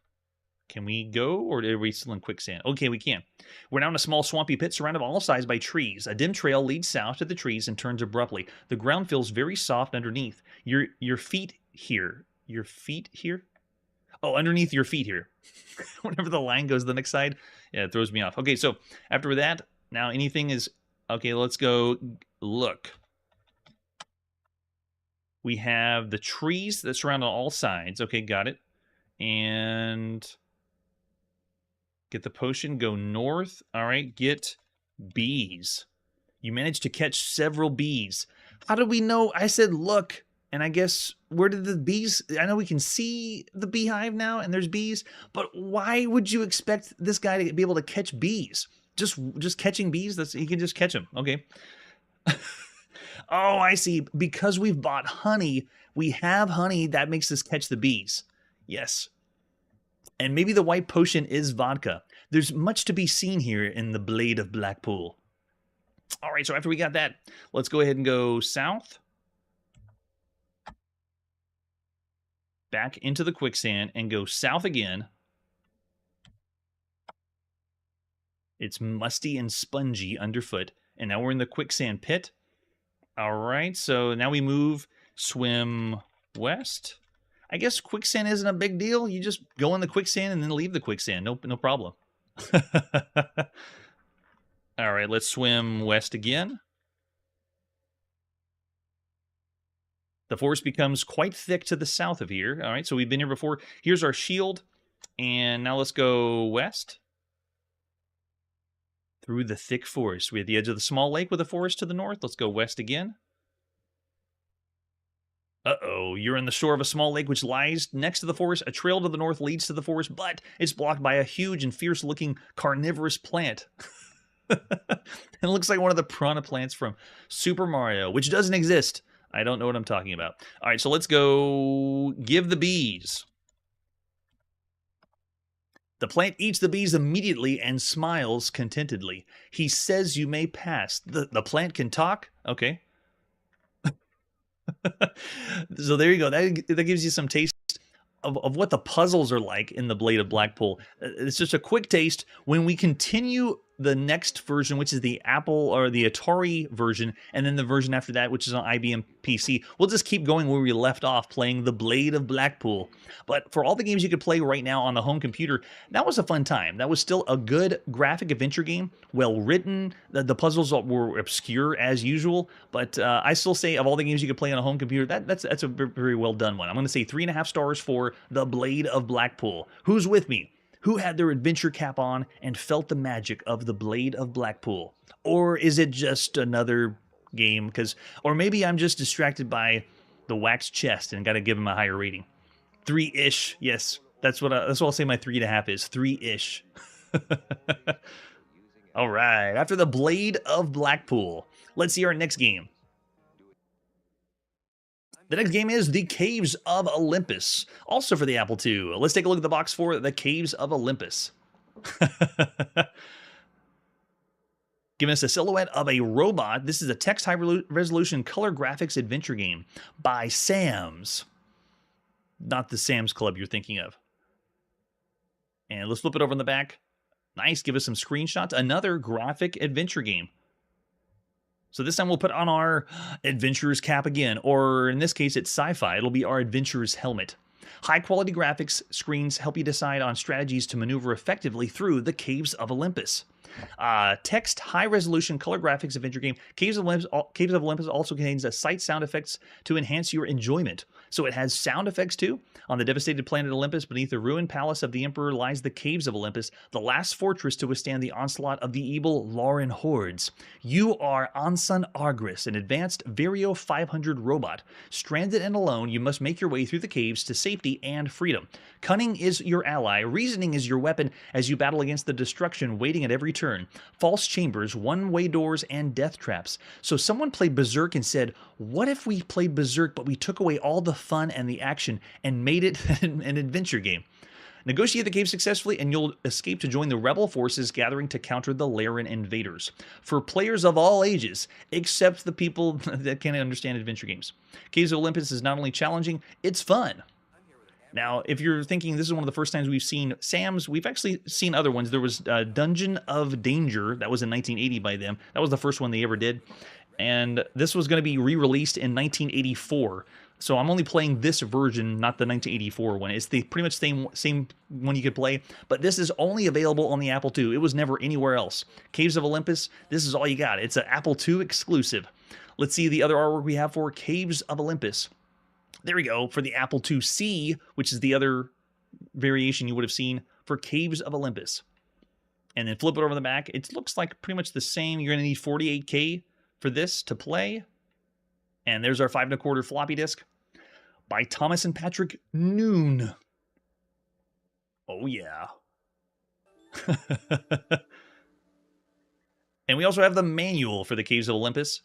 Can we go, or are we still in quicksand? Okay, we can. We're now in a small swampy pit surrounded on all sides by trees. A dim trail leads south to the trees and turns abruptly. The ground feels very soft underneath. Your feet here. Your feet here? Oh, underneath your feet here. Whenever the line goes to the next side, yeah, it throws me off. Okay, so after that, now anything is... Okay, let's go look. We have the trees that surround on all sides. Okay, got it. And get the potion, go north. All right, get bees. You managed to catch several bees. How did we know? I said look, and I guess where did the bees... I know we can see the beehive now, and there's bees, but why would you expect this guy to be able to catch bees? Just catching bees? He can just catch them. Okay. Oh, I see. Because we've bought honey, we have honey that makes us catch the bees. Yes. And maybe the white potion is vodka. There's much to be seen here in the Blade of Blackpool. All right, so after we got that, let's go ahead and go south. Back into the quicksand and go south again. It's musty and spongy underfoot. And now we're in the quicksand pit. All right, so now we move, swim west. I guess quicksand isn't a big deal. You just go in the quicksand and then leave the quicksand. No problem. All right, let's swim west again. The forest becomes quite thick to the south of here. All right, so we've been here before. Here's our shield. And now let's go west. Through the thick forest. We're at the edge of the small lake with a forest to the north. Let's go west again. Uh-oh, you're in the shore of a small lake which lies next to the forest. A trail to the north leads to the forest, but it's blocked by a huge and fierce-looking carnivorous plant. It looks like one of the piranha plants from Super Mario, which doesn't exist. I don't know what I'm talking about. All right, so let's go give the bees. The plant eats the bees immediately and smiles contentedly. He says you may pass. The plant can talk? Okay. So there you go. That gives you some taste of what the puzzles are like in the Blade of Blackpool. It's just a quick taste. When we continue the next version, which is the Apple or the Atari version, and then the version after that, which is on IBM PC, we'll just keep going where we left off, playing the Blade of Blackpool. But for all the games you could play right now on the home computer, that was a fun time. That was still a good graphic adventure game, well written. The puzzles were obscure as usual, but I still say of all the games you could play on a home computer, that's a very well done one. I'm going to say 3.5 stars for the Blade of Blackpool. Who's with me? Who had their adventure cap on and felt the magic of the Blade of Blackpool? Or is it just another game? Or maybe I'm just distracted by the wax chest and got to give him a higher rating. 3-ish. Yes, that's what I'll say my 3.5 is. 3-ish. All right. After the Blade of Blackpool, let's see our next game. The next game is The Caves of Olympus, also for the Apple II. Let's take a look at the box for The Caves of Olympus. Giving us a silhouette of a robot. This is a text high-resolution color graphics adventure game by Sam's. Not the Sam's Club you're thinking of. And let's flip it over in the back. Nice, give us some screenshots. Another graphic adventure game. So this time we'll put on our adventurer's cap again, or in this case it's sci-fi. It'll be our adventurer's helmet. High-quality graphics screens help you decide on strategies to maneuver effectively through the Caves of Olympus. Text high-resolution color graphics adventure game. Caves of Olympus also contains sight sound effects to enhance your enjoyment. So it has sound effects too. On the devastated planet Olympus, beneath the ruined palace of the Emperor, lies the Caves of Olympus, the last fortress to withstand the onslaught of the evil Lauren hordes. You are Ansan Argris, an advanced Vario 500 robot. Stranded and alone, you must make your way through the caves to safety and freedom. Cunning is your ally, reasoning is your weapon as you battle against the destruction waiting at every turn. False chambers, one-way doors, and death traps. So someone played Berserk and said, what if we played Berserk but we took away all the fun and the action and made it an adventure game? Negotiate the cave successfully and you'll escape to join the rebel forces gathering to counter the Laren invaders. For players of all ages, except the people that can't understand adventure games. Caves of Olympus is not only challenging, it's fun. Now, if you're thinking this is one of the first times we've seen Sam's, we've actually seen other ones. There was Dungeon of Danger. That was in 1980 by them. That was the first one they ever did. And this was going to be re-released in 1984. So I'm only playing this version, not the 1984 one. It's the pretty much same one you could play, but this is only available on the Apple II. It was never anywhere else. Caves of Olympus, this is all you got. It's an Apple II exclusive. Let's see the other artwork we have for Caves of Olympus. There we go, for the Apple IIc, which is the other variation you would have seen for Caves of Olympus. And then flip it over the back. It looks like pretty much the same. You're going to need 48K for this to play. And there's our 5 1/4 floppy disk by Thomas and Patrick Noon. Oh, yeah. And we also have the manual for the Caves of Olympus.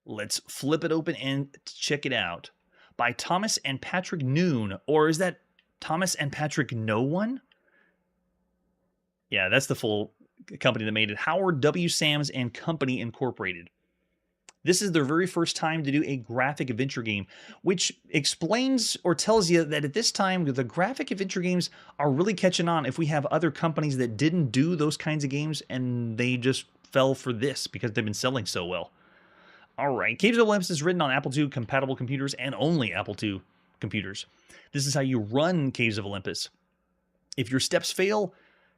Let's flip it open and check it out. By Thomas and Patrick Noon, or is that Thomas and Patrick No One? Yeah, that's the full company that made it. Howard W. Sams and Company Incorporated. This is their very first time to do a graphic adventure game, which explains or tells you that at this time, the graphic adventure games are really catching on. If we have other companies that didn't do those kinds of games and they just fell for this because they've been selling so well. All right, Caves of Olympus is written on Apple II compatible computers and only Apple II computers. This is how you run Caves of Olympus. If your steps fail,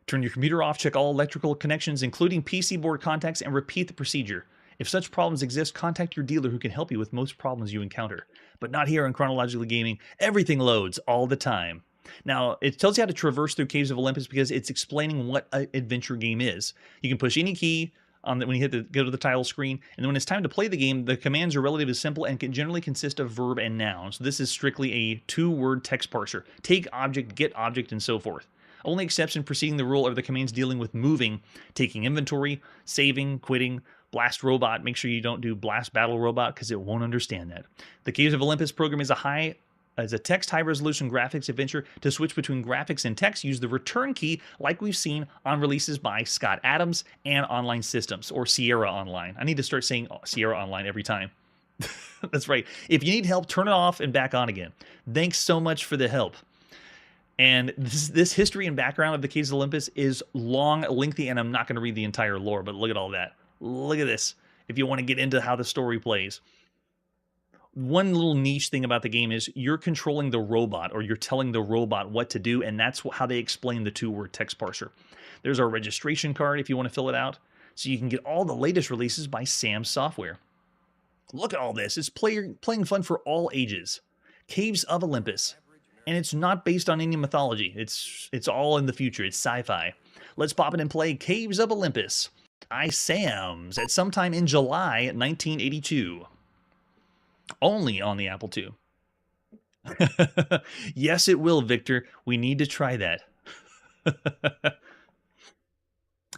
turn your computer off, check all electrical connections, including PC board contacts, and repeat the procedure. If such problems exist, contact your dealer who can help you with most problems you encounter. But not here on Chronologically Gaming. Everything loads all the time. Now, it tells you how to traverse through Caves of Olympus because it's explaining what an adventure game is. You can push any key when you go to the title screen, and then when it's time to play the game, the commands are relatively simple and can generally consist of verb and noun. So this is strictly a two-word text parser. Take object, get object, and so forth. Only exception preceding the rule are the commands dealing with moving, taking inventory, saving, quitting, blast robot. Make sure you don't do blast battle robot because it won't understand that. The Caves of Olympus program is a text high-resolution graphics adventure. To switch between graphics and text, use the return key like we've seen on releases by Scott Adams and Online Systems, or Sierra Online. I need to start saying Sierra Online every time. That's right. If you need help, turn it off and back on again. Thanks so much for the help. And this history and background of the Caves of Olympus is long, lengthy, and I'm not going to read the entire lore, but look at all that. Look at this, if you want to get into how the story plays. One little niche thing about the game is you're controlling the robot, or you're telling the robot what to do, and that's how they explain the two-word text parser. There's our registration card if you want to fill it out, so you can get all the latest releases by Sam Software. Look at all this. It's playing fun for all ages. Caves of Olympus. And it's not based on any mythology. It's all in the future. It's sci-fi. Let's pop it and play Caves of Olympus by Sams at sometime in July 1982. Only on the Apple II. Yes, it will, Victor. We need to try that.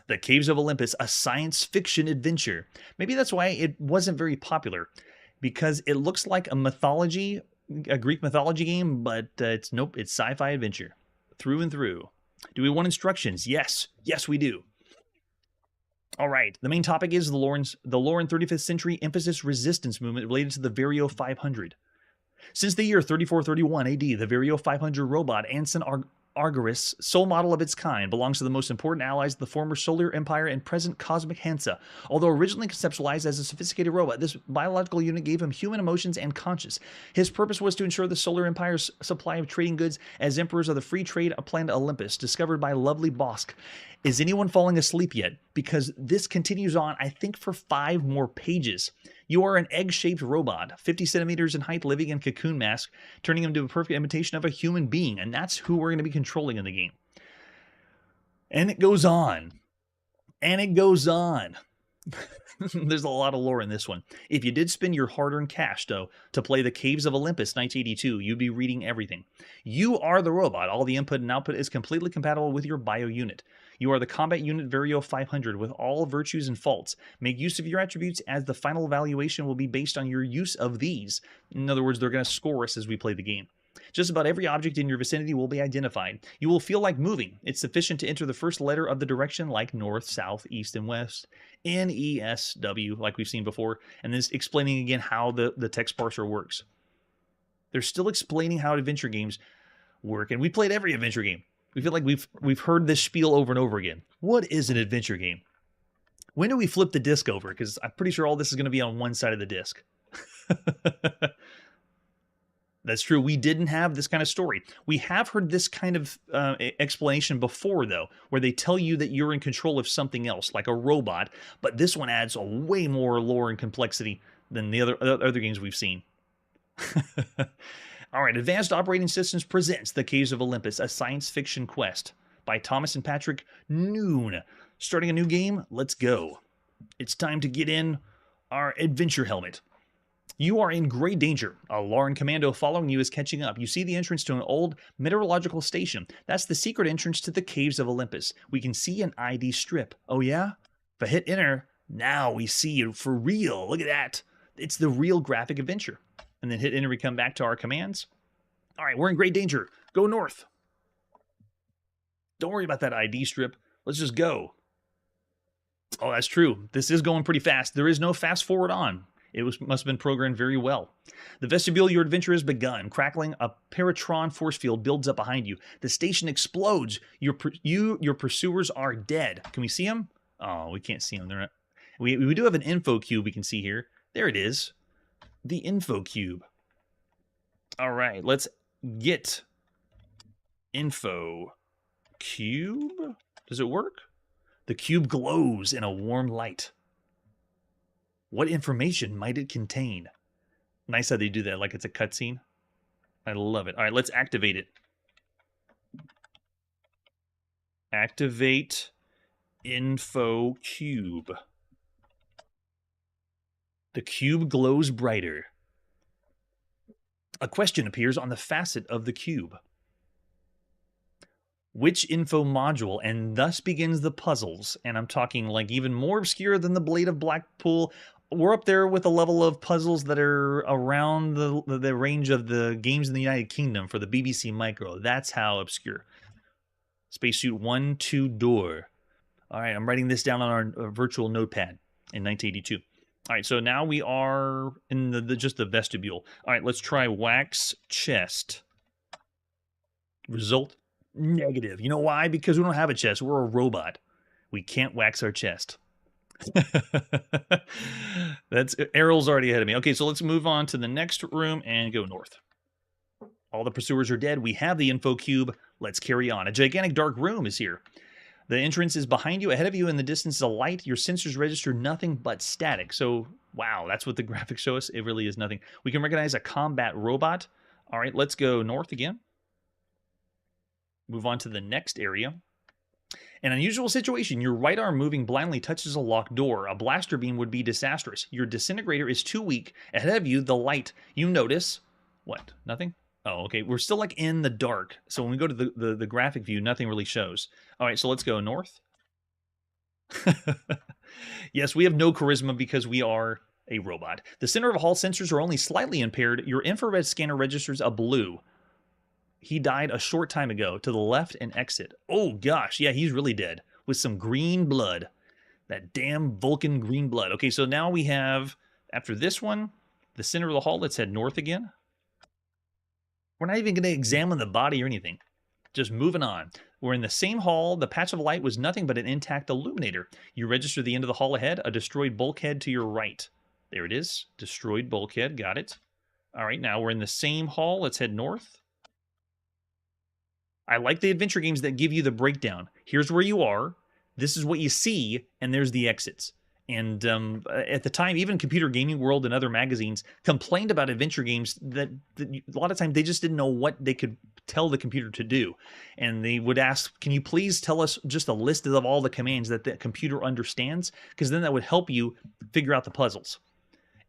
The Caves of Olympus, a science fiction adventure. Maybe that's why it wasn't very popular, because it looks like a Greek mythology game, but it's sci-fi adventure through and through. Do we want instructions? Yes, we do. All right, the main topic is the lore in 35th century emphasis resistance movement related to the Vario 500. Since the year 3431 AD, the Vario 500 robot, Anson Argyris, sole model of its kind, belongs to the most important allies of the former Solar Empire and present Cosmic Hansa. Although originally conceptualized as a sophisticated robot, this biological unit gave him human emotions and conscience. His purpose was to ensure the Solar Empire's supply of trading goods as emperors of the free trade planet Olympus, discovered by lovely Bosk. Is anyone falling asleep yet? Because this continues on, I think, for 5 more pages. You are an egg-shaped robot, 50 centimeters in height, living in cocoon mask, turning him into a perfect imitation of a human being, and that's who we're going to be controlling in the game. And it goes on. And it goes on. There's a lot of lore in this one. If you did spend your hard-earned cash, though, to play the Caves of Olympus 1982, you'd be reading everything. You are the robot. All the input and output is completely compatible with your bio unit. You are the combat unit Vario 500 with all virtues and faults. Make use of your attributes, as the final evaluation will be based on your use of these. In other words, they're going to score us as we play the game. Just about every object in your vicinity will be identified. You will feel like moving. It's sufficient to enter the first letter of the direction, like north, south, east, and west. N, E, S, W, like we've seen before. And this explaining again how the text parser works. They're still explaining how adventure games work, and we played every adventure game. We feel like we've heard this spiel over and over again. What is an adventure game? When do we flip the disc over? Because I'm pretty sure all this is going to be on one side of the disc. That's true. We didn't have this kind of story. We have heard this kind of explanation before, though, where they tell you that you're in control of something else, like a robot. But this one adds a way more lore and complexity than the other games we've seen. All right, Advanced Operating Systems presents The Caves of Olympus, a science fiction quest by Thomas and Patrick Noon. Starting a new game? Let's go. It's time to get in our adventure helmet. You are in great danger. A Lauren commando following you is catching up. You see the entrance to an old meteorological station. That's the secret entrance to the Caves of Olympus. We can see an ID strip. Oh yeah? If I hit enter, now we see you for real. Look at that. It's the real graphic adventure. And then hit enter to come back to our commands. All right, we're in great danger. Go north. Don't worry about that ID strip. Let's just go. Oh, that's true. This is going pretty fast. There is no fast forward on. Must have been programmed very well. The vestibule, your adventure has begun. Crackling, a paratron force field builds up behind you. The station explodes. Your pursuers are dead. Can we see them? Oh, we can't see them. They're not. We do have an info cube we can see here. There it is. The info cube. All right, let's get info cube. Does it work? The cube glows in a warm light. What information might it contain? Nice how they do that, like it's a cutscene. I love it. All right, let's activate it. Activate info cube. The cube glows brighter. A question appears on the facet of the cube. Which info module, and thus begins the puzzles, and I'm talking like even more obscure than the Blade of Blackpool. We're up there with a level of puzzles that are around the range of the games in the United Kingdom for the BBC Micro. That's how obscure. Spacesuit 1-2 door. All right, I'm writing this down on our virtual notepad in 1982. All right, so now we are in just the vestibule. All right, let's try wax chest. Result, negative. You know why? Because we don't have a chest. We're a robot. We can't wax our chest. Errol's already ahead of me. Okay, so let's move on to the next room and go north. All the pursuers are dead. We have the info cube. Let's carry on. A gigantic dark room is here. The entrance is behind you. Ahead of you in the distance is a light. Your sensors register nothing but static. So, wow, that's what the graphics show us. It really is nothing. We can recognize a combat robot. All right, let's go north again. Move on to the next area. An unusual situation. Your right arm moving blindly touches a locked door. A blaster beam would be disastrous. Your disintegrator is too weak. Ahead of you, the light. You notice... What? Nothing? Oh, okay. We're still like in the dark. So when we go to the graphic view, nothing really shows. All right, so let's go north. Yes, we have no charisma because we are a robot. The center of hall sensors are only slightly impaired. Your infrared scanner registers a blue. He died a short time ago. To the left and exit. Oh, gosh. Yeah, he's really dead. With some green blood. That damn Vulcan green blood. Okay, so now we have, after this one, the center of the hall. Let's head north again. We're not even going to examine the body or anything. Just moving on. We're in the same hall. The patch of light was nothing but an intact illuminator. You register the end of the hall ahead. A destroyed bulkhead to your right. There it is. Destroyed bulkhead. Got it. All right, now we're in the same hall. Let's head north. I like the adventure games that give you the breakdown. Here's where you are. This is what you see, and there's the exits. And at the time, even Computer Gaming World and other magazines complained about adventure games that a lot of times they just didn't know what they could tell the computer to do. And they would ask, can you please tell us just a list of all the commands that the computer understands? Because then that would help you figure out the puzzles.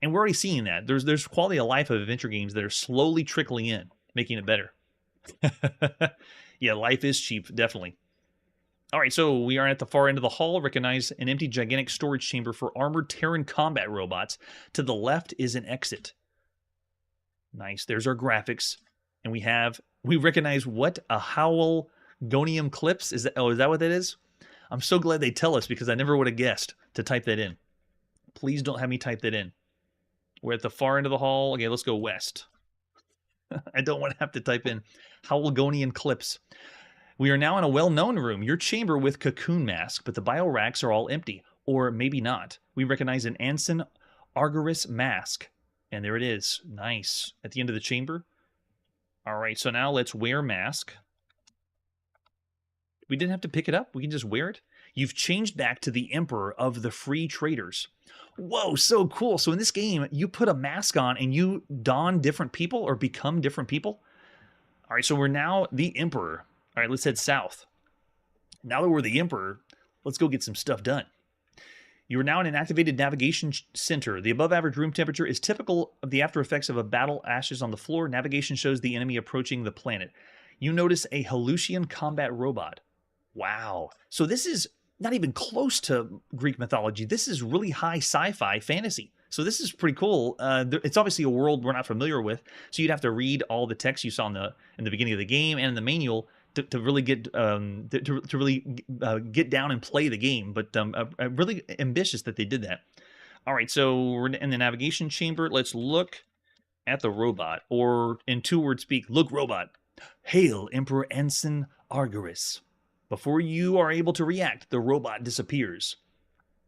And we're already seeing that. There's quality of life of adventure games that are slowly trickling in, making it better. Yeah, life is cheap, definitely. All right, so we are at the far end of the hall. Recognize an empty, gigantic storage chamber for armored Terran combat robots. To the left is an exit. Nice. There's our graphics. And we recognize what? A Howlgonium clips? Is that what that is? I'm so glad they tell us because I never would have guessed to type that in. Please don't have me type that in. We're at the far end of the hall. Okay, let's go west. I don't want to have to type in Howlgonian clips. We are now in a well-known room, your chamber with cocoon mask, but the bio racks are all empty. Or maybe not. We recognize an Anson Argyris mask. And there it is. Nice. At the end of the chamber. All right, so now let's wear mask. We didn't have to pick it up. We can just wear it. You've changed back to the Emperor of the Free Traders. Whoa, so cool. So in this game, you put a mask on and you don different people or become different people. All right, so we're now the Emperor. All right, let's head south. Now that we're the Emperor, let's go get some stuff done. You are now in an activated navigation center. The above-average room temperature is typical of the after effects of a battle, ashes on the floor. Navigation shows the enemy approaching the planet. You notice a Hallucian combat robot. Wow. So this is not even close to Greek mythology. This is really high sci-fi fantasy. So this is pretty cool. It's obviously a world we're not familiar with, so you'd have to read all the text you saw in the beginning of the game and in the manual to really get to really get down and play the game. But really ambitious that they did that. All right, so we're in the navigation chamber. Let's look at the robot, or in two-word speak, look robot. Hail, Emperor Anson Argyris. Before you are able to react, the robot disappears.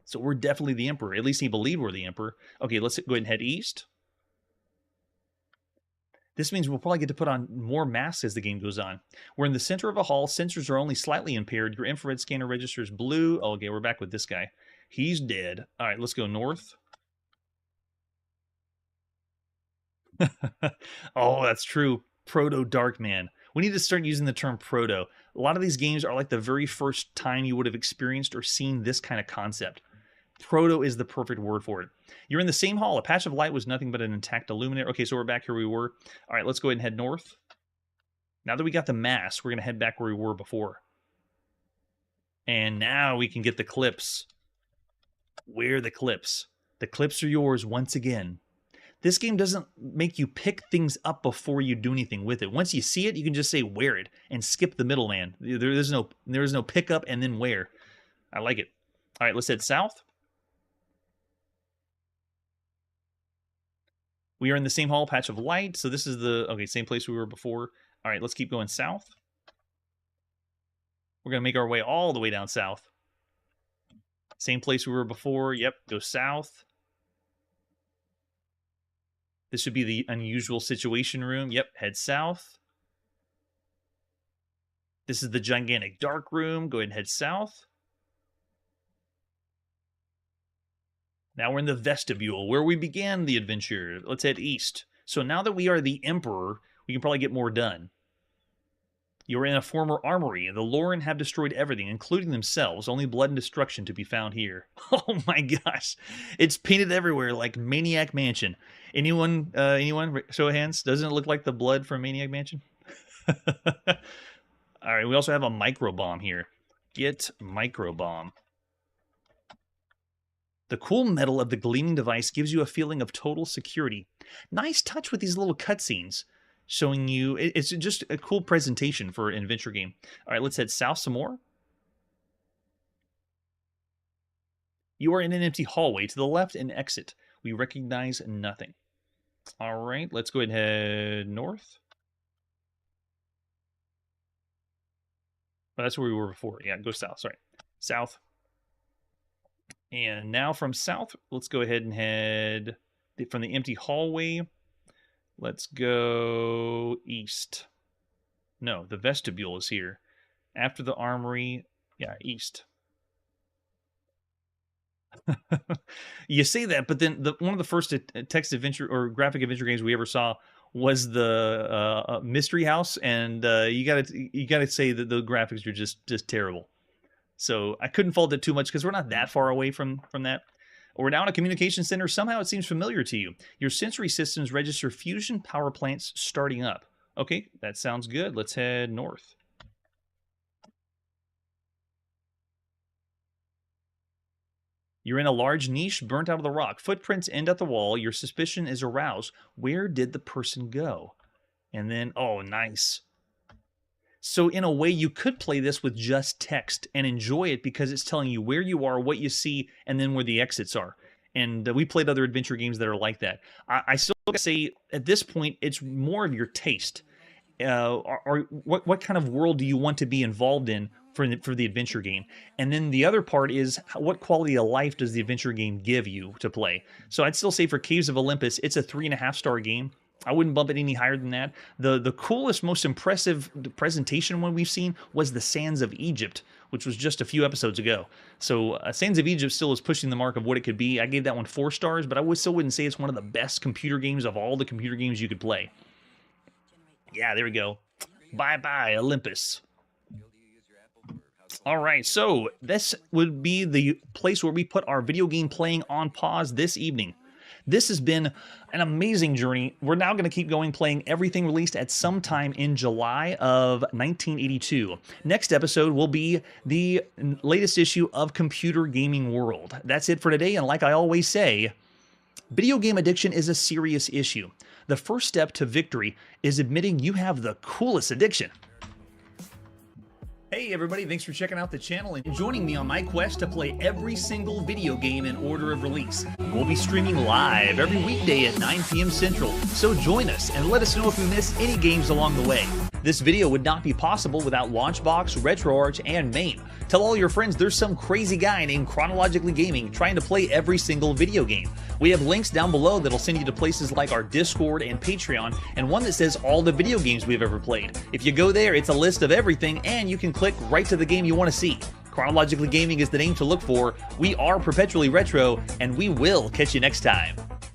So we're definitely the Emperor. At least he believed we're the Emperor. Okay, let's go ahead and head east. This means we'll probably get to put on more masks as the game goes on. We're in the center of a hall. Sensors are only slightly impaired. Your infrared scanner registers blue. Oh, okay, we're back with this guy. He's dead. All right, let's go north. Oh, that's true. Proto Darkman. We need to start using the term proto. A lot of these games are like the very first time you would have experienced or seen this kind of concept. Proto is the perfect word for it. You're in the same hall. A patch of light was nothing but an intact illuminator. Okay, so we're back here we were. All right, let's go ahead and head north. Now that we got the mask, we're going to head back where we were before. And now we can get the clips. Where are the clips? The clips are yours once again. This game doesn't make you pick things up before you do anything with it. Once you see it, you can just say wear it and skip the middleman. There is no pick up and then wear. I like it. All right, let's head south. We are in the same hall, patch of light. So this is the same place we were before. All right, let's keep going south. We're gonna make our way all the way down south. Same place we were before. Yep, go south. This should be the unusual situation room. Yep, head south. This is the gigantic dark room. Go ahead and head south. Now we're in the vestibule, where we began the adventure. Let's head east. So now that we are the Emperor, we can probably get more done. You're in a former armory. The Lauren have destroyed everything, including themselves. Only blood and destruction to be found here. Oh my gosh. It's painted everywhere like Maniac Mansion. Anyone? Show of hands. Doesn't it look like the blood from Maniac Mansion? All right, we also have a micro bomb here. Get micro bomb. The cool metal of the gleaming device gives you a feeling of total security. Nice touch with these little cutscenes, showing you... It's just a cool presentation for an adventure game. All right, let's head south some more. You are in an empty hallway. To the left, an exit. We recognize nothing. All right, let's go ahead and head north. Oh, that's where we were before. Yeah, go south. Sorry. South. And now from south, let's go ahead and head from the empty hallway. Let's go east. No, the vestibule is here. After the armory, yeah, east. You say that, but then one of the first text adventure or graphic adventure games we ever saw was the Mystery House, and you gotta say that the graphics are just terrible. So I couldn't fault it too much because we're not that far away from that. We're now in a communication center. Somehow it seems familiar to you. Your sensory systems register fusion power plants starting up. Okay, that sounds good. Let's head north. You're in a large niche burnt out of the rock. Footprints end at the wall. Your suspicion is aroused. Where did the person go? And then, oh, nice. So in a way, you could play this with just text and enjoy it because it's telling you where you are, what you see, and then where the exits are. And we played other adventure games that are like that. I still say at this point, it's more of your taste. Or what kind of world do you want to be involved in for the adventure game? And then the other part is what quality of life does the adventure game give you to play? So I'd still say for Caves of Olympus, it's a 3.5-star game. I wouldn't bump it any higher than that. The coolest, most impressive presentation one we've seen was the Sands of Egypt, which was just a few episodes ago. So Sands of Egypt still is pushing the mark of what it could be. I gave that one 4 stars, but I still wouldn't say it's one of the best computer games of all the computer games you could play. Yeah, there we go. Bye-bye, Olympus. All right, so this would be the place where we put our video game playing on pause this evening. This has been an amazing journey. We're now going to keep going, playing everything released at some time in July of 1982. Next episode will be the latest issue of Computer Gaming World. That's it for today, and like I always say, video game addiction is a serious issue. The first step to victory is admitting you have the coolest addiction. Hey everybody, thanks for checking out the channel and joining me on my quest to play every single video game in order of release. We'll be streaming live every weekday at 9 p.m. Central, so join us and let us know if we miss any games along the way. This video would not be possible without Launchbox, RetroArch, and MAME. Tell all your friends there's some crazy guy named Chronologically Gaming trying to play every single video game. We have links down below that'll send you to places like our Discord and Patreon, and one that says all the video games we've ever played. If you go there, it's a list of everything, and you can click right to the game you want to see. Chronologically Gaming is the name to look for. We are Perpetually Retro, and we will catch you next time.